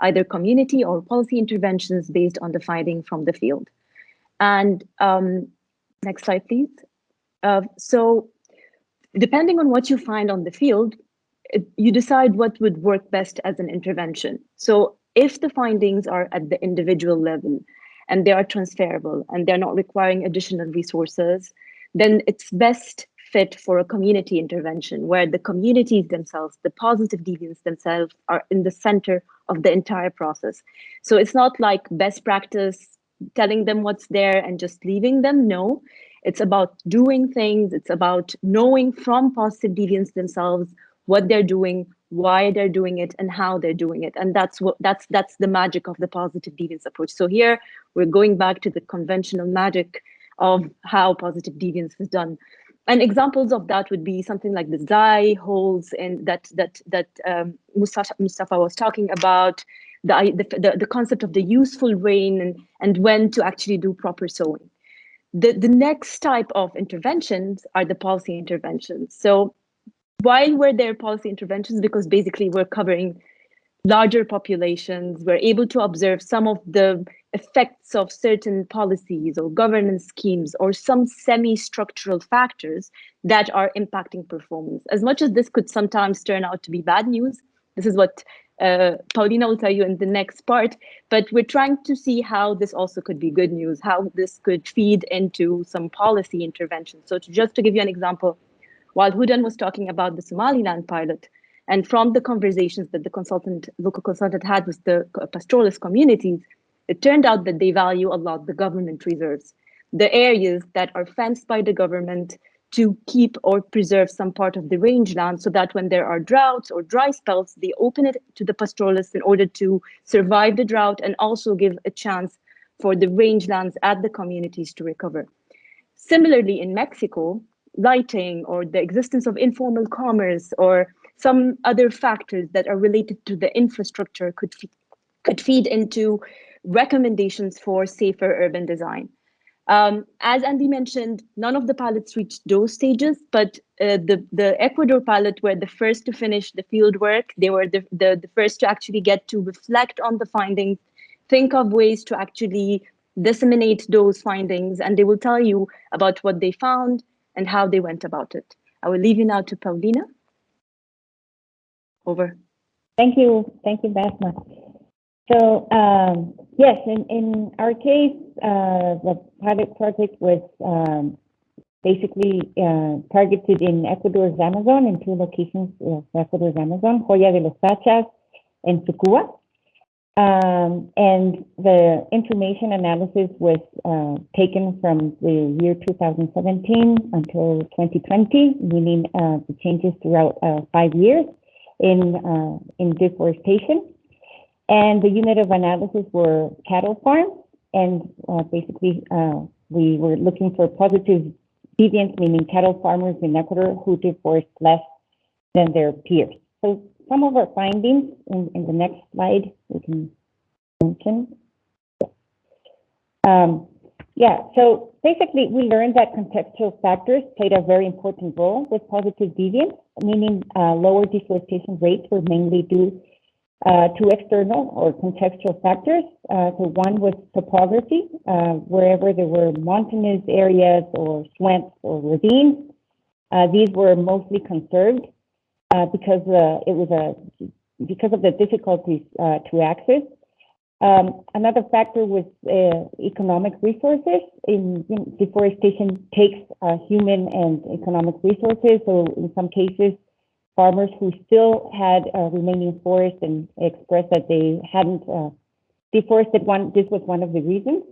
either community or policy interventions based on the finding from the field. And next slide, please. So depending on what you find on the field, you decide what would work best as an intervention. So if the findings are at the individual level and they are transferable and they're not requiring additional resources, then it's best fit for a community intervention where the communities themselves, the positive deviants themselves, are in the center of the entire process. So it's not like best practice, telling them what's there and just leaving them. No, it's about doing things. It's about knowing from positive deviants themselves what they're doing, why they're doing it, and how they're doing it. And that's the magic of the positive deviance approach. So here we're going back to the conventional magic of how positive deviance was done. And examples of that would be something like the zai holes and that Mustafa was talking about, the concept of the useful rain and when to actually do proper sowing. The next type of interventions are the policy interventions. So why were there policy interventions? Because basically we're covering larger populations. We're able to observe some of the effects of certain policies or governance schemes or some semi-structural factors that are impacting performance. As much as this could sometimes turn out to be bad news, this is what Paulina will tell you in the next part, but we're trying to see how this also could be good news, how this could feed into some policy intervention. So just to give you an example, while Hudan was talking about the Somaliland pilot, and from the conversations that the local consultant had with the pastoralist communities, it turned out that they value a lot the government reserves, the areas that are fenced by the government to keep or preserve some part of the rangeland so that when there are droughts or dry spells, they open it to the pastoralists in order to survive the drought and also give a chance for the rangelands at the communities to recover. Similarly, in Mexico, lighting or the existence of informal commerce or some other factors that are related to the infrastructure could feed into recommendations for safer urban design. As Andy mentioned, none of the pilots reached those stages, but the Ecuador pilot were the first to finish the field work. They were the first to actually get to reflect on the findings, think of ways to actually disseminate those findings, and they will tell you about what they found and how they went about it. I will leave you now to Paulina. Over. Thank you, Basma. So yes, in our case, the pilot project was basically targeted in Ecuador's Amazon, in two locations of Ecuador's Amazon, Joya de los Tachas and Sucua. And the information analysis was taken from the year 2017 until 2020, meaning the changes throughout 5 years in deforestation. And the unit of analysis were cattle farms, and basically we were looking for positive deviance, meaning cattle farmers in Ecuador who deforest less than their peers. So some of our findings in the next slide we can mention. So basically we learned that contextual factors played a very important role with positive deviance, meaning lower deforestation rates were mainly due to external or contextual factors. So one was topography, wherever there were mountainous areas or swamps or ravines, these were mostly conserved because of the difficulties to access. Another factor was economic resources. In deforestation takes human and economic resources. So in some cases, farmers who still had remaining forest and expressed that they hadn't deforested this was one of the reasons.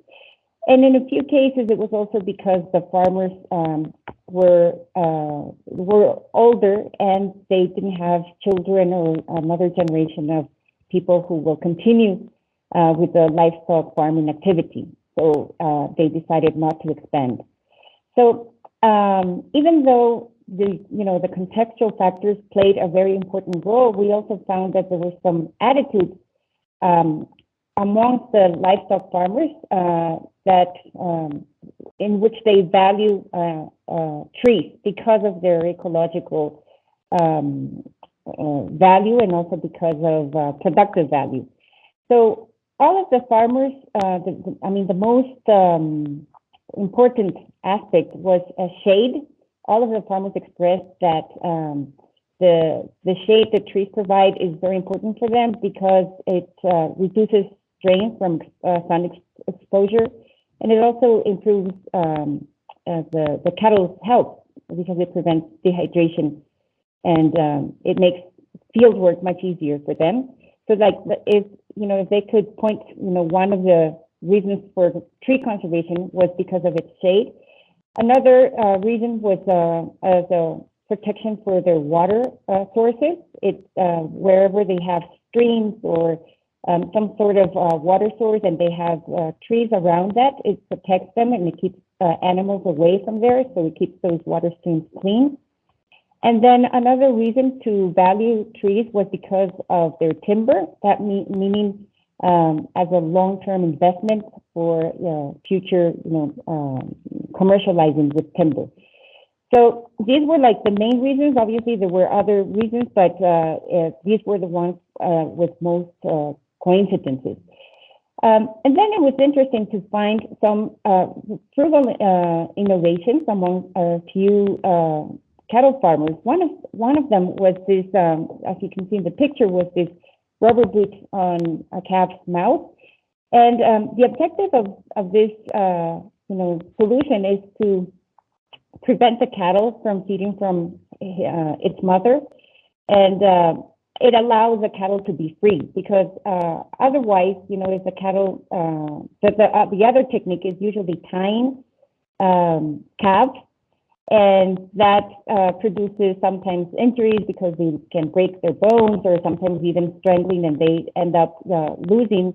And in a few cases, it was also because the farmers were older and they didn't have children or another generation of people who will continue with the livestock farming activity. So they decided not to expand. So even though the contextual factors played a very important role, we also found that there were some attitudes amongst the livestock farmers that in which they value trees because of their ecological value and also because of productive value. So all of the farmers, the most important aspect was shade. All of the farmers expressed that the shade that trees provide is very important for them because it reduces strain from sun exposure, and it also improves the cattle's health because it prevents dehydration, and it makes field work much easier for them. So, like, if they could point, one of the reasons for tree conservation was because of its shade. Another reason was as a protection for their water sources. It wherever they have streams or some sort of water source and they have trees around that, it protects them and it keeps animals away from there, so it keeps those water streams clean. And then another reason to value trees was because of their timber, that meaning as a long-term investment for future, commercializing with timber. So these were like the main reasons. Obviously, there were other reasons, but these were the ones with most coincidences. And then it was interesting to find some frugal innovations among a few cattle farmers. One of them was this, as you can see in the picture, was this rubber boot on a calf's mouth. And the objective of this solution is to prevent the cattle from feeding from its mother, and it allows the cattle to be free because otherwise, if the cattle, the other technique is usually tying calves, and that produces sometimes injuries because they can break their bones or sometimes even strangling, and they end up losing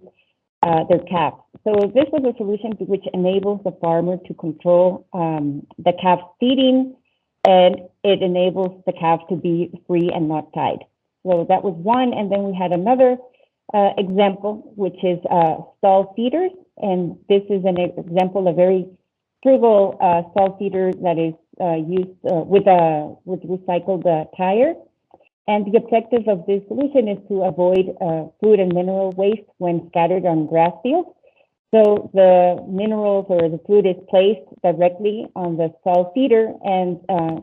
their calf. So this was a solution which enables the farmer to control the calf feeding, and it enables the calf to be free and not tied. So that was one. And then we had another example, which is stall feeders. And this is an example of very frugal stall feeder that is used with recycled tire. And the objective of this solution is to avoid food and mineral waste when scattered on grass fields. So the minerals or the food is placed directly on the stall feeder, and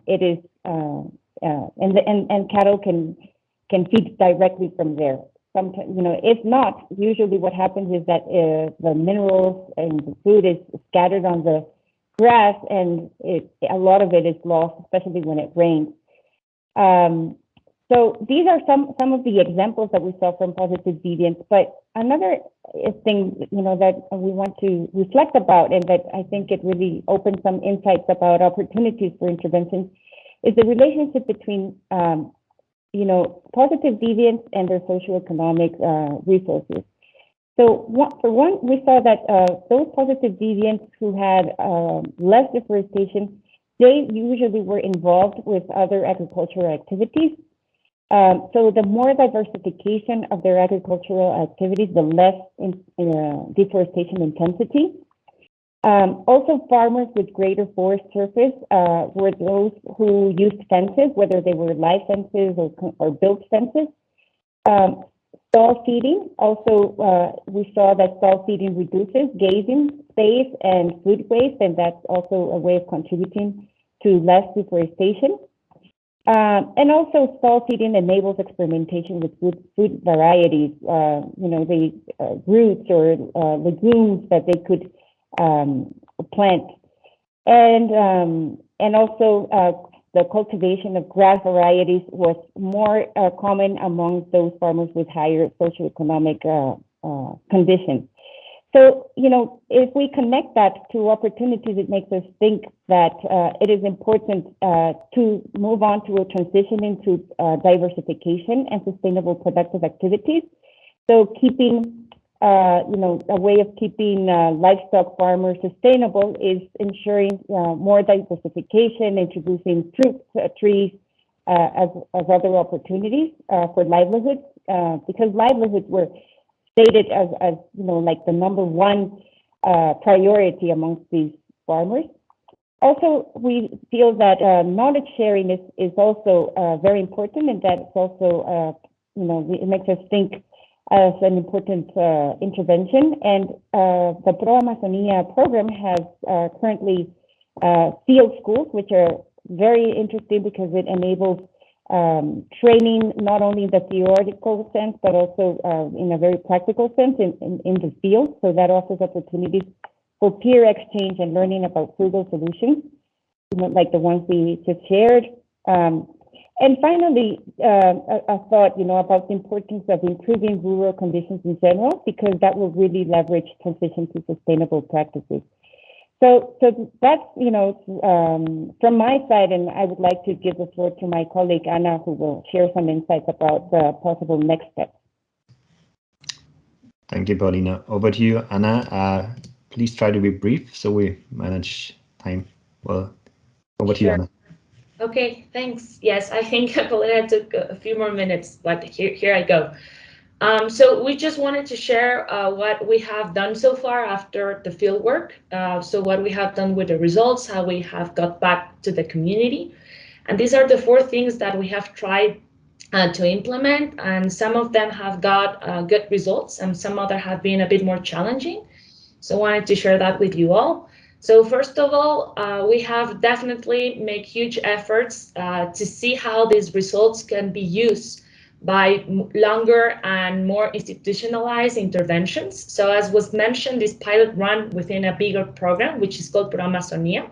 it is and cattle can feed directly from there. Sometimes, if not, usually what happens is that the minerals and the food is scattered on the grass, and a lot of it is lost, especially when it rains. So these are some of the examples that we saw from positive deviance. But another thing, that we want to reflect about, and that I think it really opens some insights about opportunities for interventions, is the relationship between, positive deviance and their socioeconomic resources. So for one, we saw that those positive deviants who had less deforestation, they usually were involved with other agricultural activities. So the more diversification of their agricultural activities, the less deforestation intensity. Also, farmers with greater forest surface were those who used fences, whether they were live fences or built fences. Stall feeding, also we saw that stall feeding reduces grazing space and food waste, and that's also a way of contributing to less deforestation. And also, stall feeding enables experimentation with food varieties, the roots or legumes that they could plant, and also the cultivation of grass varieties was more common among those farmers with higher socioeconomic conditions. So, if we connect that to opportunities, it makes us think that it is important to move on to a transition into diversification and sustainable productive activities. So keeping a way of keeping livestock farmers sustainable is ensuring more diversification, introducing fruit trees as other opportunities for livelihoods, because livelihoods were stated as like the number one priority amongst these farmers. Also, we feel that knowledge sharing is also very important, and that it's also, it makes us think as an important intervention. And the Pro Amazonia program has currently field schools, which are very interesting because it enables training not only in the theoretical sense, but also in a very practical sense in the field. So that offers opportunities for peer exchange and learning about frugal solutions, like the ones we just shared. And finally, a thought, about the importance of improving rural conditions in general, because that will really leverage transition to sustainable practices. So that's, from my side, and I would like to give the floor to my colleague, Anna, who will share some insights about the possible next steps. Thank you, Paulina. Over to you, Anna. Please try to be brief so we manage time. Well, over to you, Anna. Okay, thanks. Yes, I think Paulina took a few more minutes, but here I go. So we just wanted to share what we have done so far after the field work. So what we have done with the results, how we have got back to the community. And these are the 4 things that we have tried to implement, and some of them have got good results and some other have been a bit more challenging. So I wanted to share that with you all. So first of all, we have definitely made huge efforts to see how these results can be used by longer and more institutionalized interventions. So as was mentioned, this pilot run within a bigger program, which is called Pro Amazonia.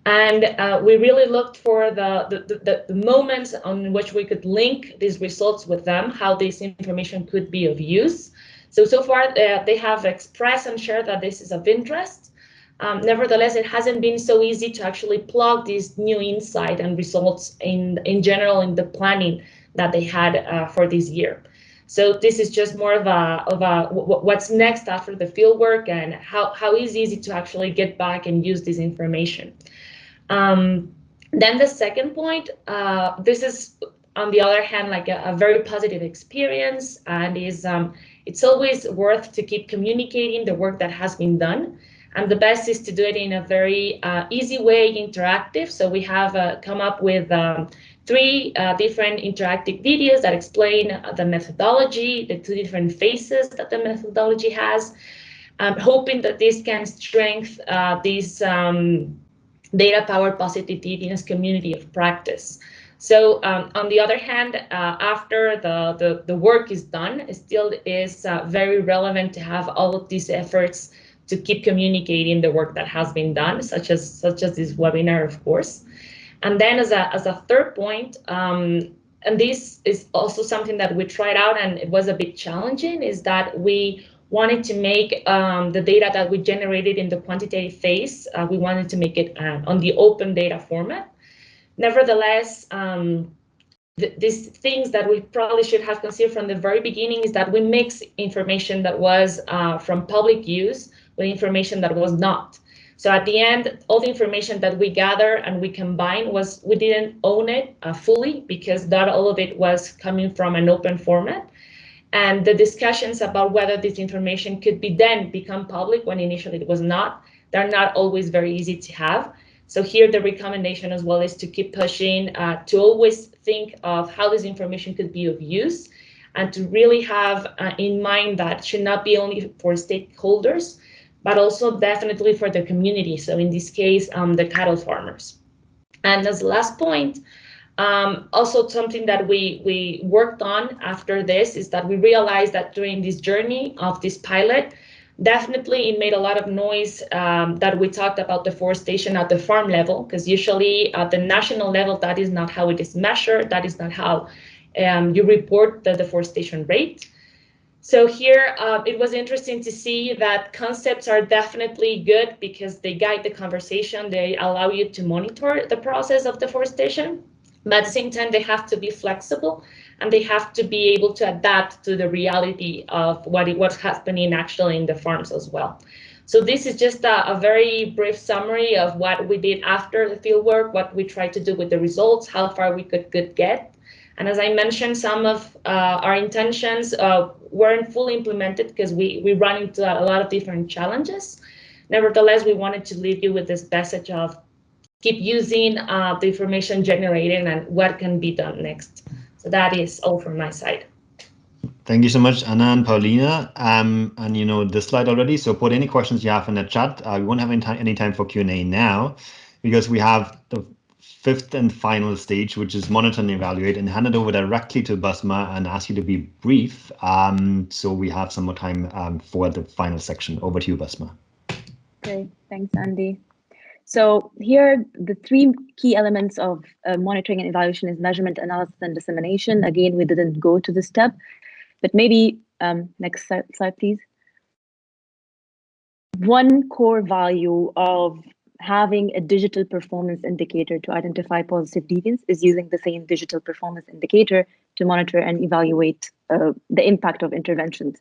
And we really looked for the moments on which we could link these results with them, how this information could be of use. So far, they have expressed and shared that this is of interest. Nevertheless, it hasn't been so easy to actually plug these new insight and results in general in the planning that they had for this year. So this is just more of a what's next after the field work and how easy to actually get back and use this information. Then the second point, this is on the other hand like a very positive experience, and is it's always worth to keep communicating the work that has been done. And the best is to do it in a very easy way, interactive. So we have come up with 3 different interactive videos that explain the methodology, the 2 different phases that the methodology has. I'm hoping that this can strengthen this data-powered positive deviance community of practice. So on the other hand, after the work is done, it still is very relevant to have all of these efforts to keep communicating the work that has been done, such as this webinar, of course. And then as a third point, and this is also something that we tried out and it was a bit challenging, is that we wanted to make the data that we generated in the quantitative phase, we wanted to make it on the open data format. Nevertheless, these things that we probably should have considered from the very beginning is that we mix information that was from public use with information that was not. So at the end, all the information that we gather and we combine we didn't own it fully, because not all of it was coming from an open format. And the discussions about whether this information could be then become public when initially it was not, they're not always very easy to have. So here the recommendation as well is to keep pushing, to always think of how this information could be of use, and to really have in mind that should not be only for stakeholders, but also definitely for the community. So in this case, the cattle farmers. And as the last point, also something that we worked on after this is that we realized that during this journey of this pilot, definitely it made a lot of noise that we talked about deforestation at the farm level, because usually at the national level, that is not how it is measured. That is not how you report the deforestation rate. So here it was interesting to see that concepts are definitely good because they guide the conversation. They allow you to monitor the process of deforestation, but at the same time, they have to be flexible and they have to be able to adapt to the reality of what's happening actually in the farms as well. So this is just a very brief summary of what we did after the fieldwork, what we tried to do with the results, how far we could get. And as I mentioned, some of our intentions weren't fully implemented because we run into a lot of different challenges. Nevertheless, we wanted to leave you with this message of keep using the information generated and what can be done next. So that is all from my side. Thank you so much, Anna and Paulina. And you know the slide already, so put any questions you have in the chat. We won't have any time for Q&A now, because we have the fifth and final stage, which is monitor and evaluate, and hand it over directly to Basma and ask you to be brief. So we have some more time for the final section. Over to you, Basma. Okay, thanks, Andy. So here, the three key elements of monitoring and evaluation is measurement, analysis, and dissemination. Again, we didn't go to this step, but maybe next slide, please. One core value of having a digital performance indicator to identify positive deviance is using the same digital performance indicator to monitor and evaluate the impact of interventions.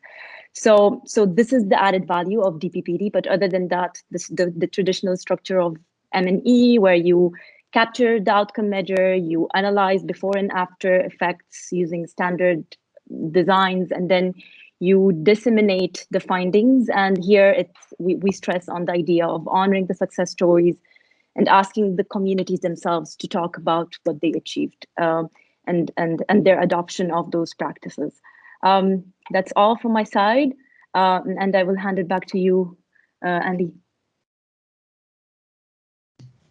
So this is the added value of DPPD, but other than that, the traditional structure of M&E, where you capture the outcome measure, you analyze before and after effects using standard designs, and then you disseminate the findings. And here we stress on the idea of honoring the success stories and asking the communities themselves to talk about what they achieved and their adoption of those practices. That's all from my side, and I will hand it back to you, Andy.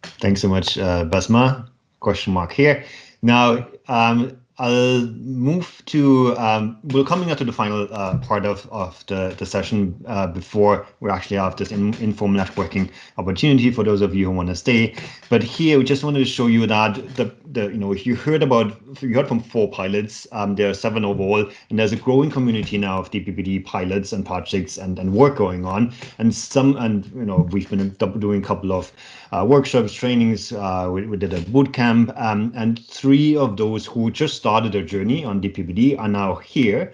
Thanks so much, Basma. Question mark here. Now, I'll move to, we're coming up to the final part of the session before we actually have this informal networking opportunity for those of you who want to stay. But here, we just wanted to show you that you heard from 4 pilots. There are 7 overall, and there's a growing community now of DPPD pilots and projects and work going on. And we've been doing a couple of workshops, trainings. We did a boot camp, and 3 of those who just started their journey on DPPD are now here.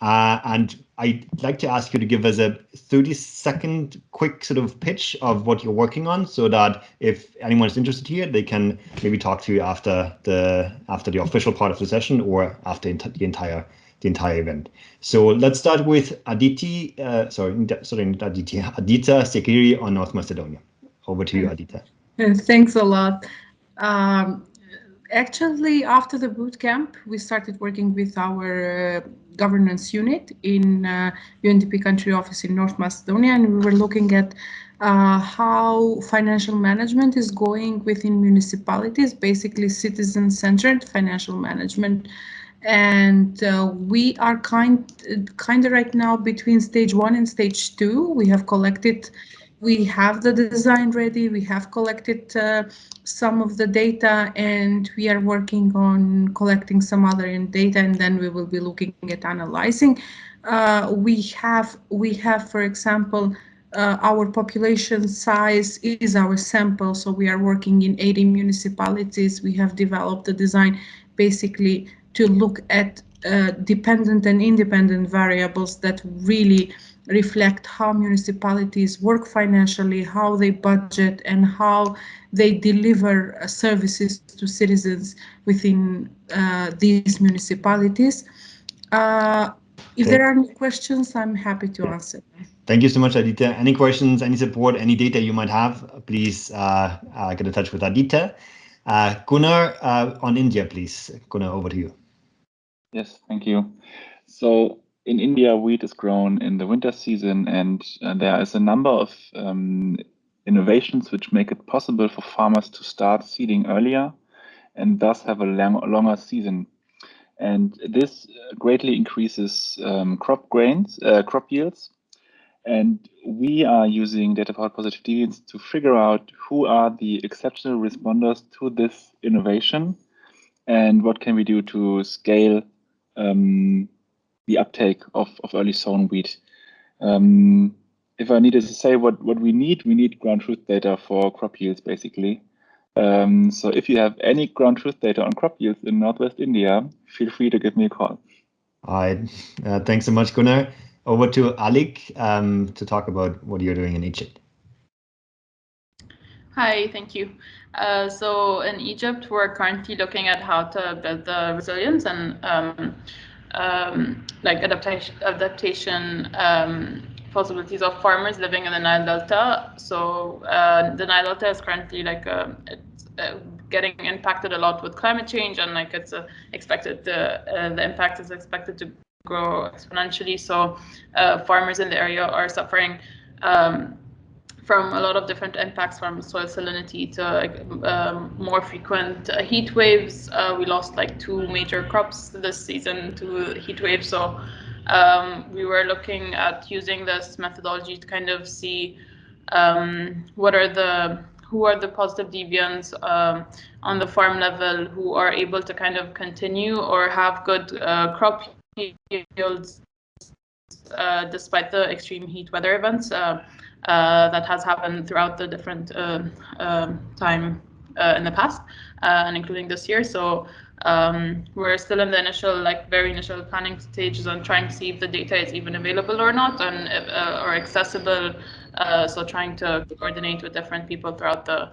And I'd like to ask you to give us a 30-second quick sort of pitch of what you're working on, so that if anyone's interested here, they can maybe talk to you after the official part of the session or after the entire event. So let's start with Aditi. Adita Sekiri on North Macedonia. Over to you, Adita. Thanks a lot. Actually, after the boot camp, we started working with our governance unit in UNDP country office in North Macedonia, and we were looking at how financial management is going within municipalities, basically citizen-centered financial management. And we are kind of right now between stage 1 and stage 2. We have the design ready, we have collected some of the data, and we are working on collecting some other data, and then we will be looking at analyzing. We have, for example, our population size is our sample, so we are working in 80 municipalities. We have developed a design basically to look at dependent and independent variables that really reflect how municipalities work financially, how they budget, and how they deliver services to citizens within these municipalities. If there are any questions, I'm happy to answer. Thank you so much, Adita. Any questions, any support, any data you might have, please get in touch with Adita. Gunnar on India, please. Gunnar, over to you. Yes, thank you. So in India, wheat is grown in the winter season, and there is a number of innovations which make it possible for farmers to start seeding earlier and thus have a longer season. And this greatly increases crop yields. And we are using Data Powered Positive Deviance to figure out who are the exceptional responders to this innovation and what can we do to scale the uptake of early sown wheat. If I needed to say what we need ground truth data for crop yields, basically. So if you have any ground truth data on crop yields in Northwest India, feel free to give me a call. All right. Thanks so much, Gunnar. Over to Alik to talk about what you're doing in Egypt. Hi, thank you. So in Egypt, we're currently looking at how to build the resilience and like adaptation possibilities of farmers living in the Nile Delta. So the Nile Delta is currently like getting impacted a lot with climate change, and like it's expected the impact is expected to grow exponentially. So farmers in the area are suffering from a lot of different impacts, from soil salinity to more frequent heat waves. We lost like 2 major crops this season to heat waves. So we were looking at using this methodology to kind of see who are the positive deviants on the farm level who are able to kind of continue or have good crop yields despite the extreme heat weather events that has happened throughout the different time in the past, and including this year. So we're still in the initial, very initial planning stages on trying to see if the data is even available or not, and or accessible. So trying to coordinate with different people throughout the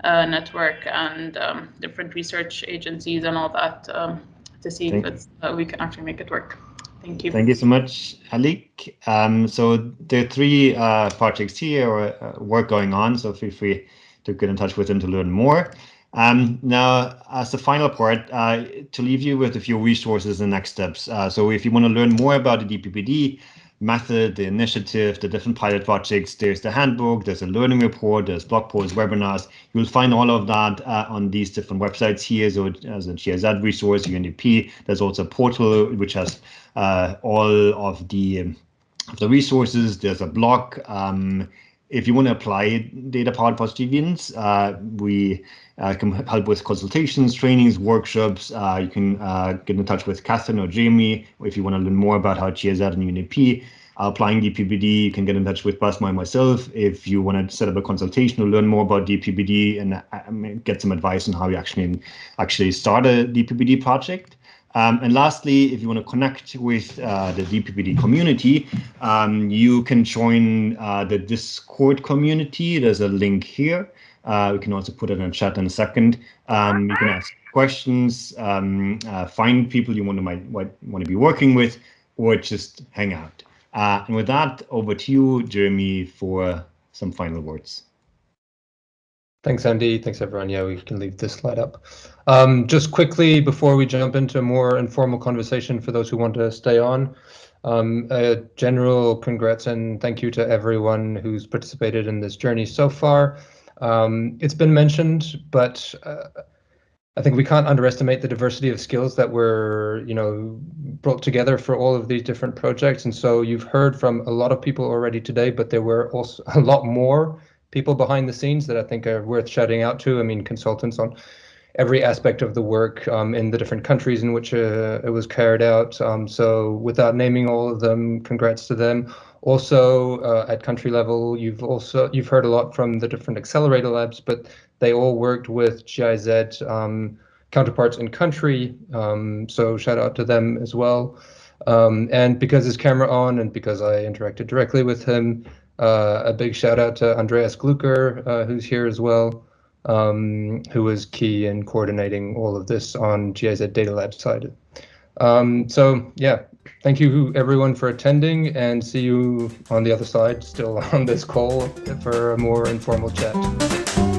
network and different research agencies and all that to see if it's we can actually make it work. Thank you. Thank you so much, Alik. So there are 3 projects here or work going on, so feel free to get in touch with them to learn more. Now, as the final part, to leave you with a few resources and next steps. So if you want to learn more about the Dppd method, the initiative, the different pilot projects, there's the handbook, there's a learning report, there's blog posts, webinars. You'll find all of that on these different websites here. So as a GIZ resource, UNDP, there's also a portal which has all of the resources. There's a blog. If you want to apply Data Powered Positive Deviance, we can help with consultations, trainings, workshops. You can get in touch with Catherine or Jamie if you want to learn more about how GIZ and UNDP are applying Dppd. You can get in touch with Basma and myself if you want to set up a consultation or learn more about Dppd and get some advice on how you actually start a Dppd project. And lastly, if you want to connect with the Dppd community, you can join the Discord community. There's a link here. We can also put it in chat in a second. You can ask questions, find people you want to be working with, or just hang out. And with that, over to you, Jeremy, for some final words. Thanks, Andy. Thanks, everyone. Yeah, we can leave this slide up. Just quickly, before we jump into a more informal conversation for those who want to stay on, a general congrats and thank you to everyone who's participated in this journey so far. It's been mentioned, but I think we can't underestimate the diversity of skills that were, brought together for all of these different projects. And so you've heard from a lot of people already today, but there were also a lot more people behind the scenes that I think are worth shouting out to. I mean, consultants on every aspect of the work in the different countries in which it was carried out. So without naming all of them, congrats to them. Also at country level, you've heard a lot from the different Accelerator labs, but they all worked with GIZ counterparts in country. So shout out to them as well. And because his camera on and because I interacted directly with him, a big shout out to Andreas Glucker, who's here as well, who was key in coordinating all of this on GIZ Data Lab side. So yeah, thank you everyone for attending, and see you on the other side, still on this call for a more informal chat.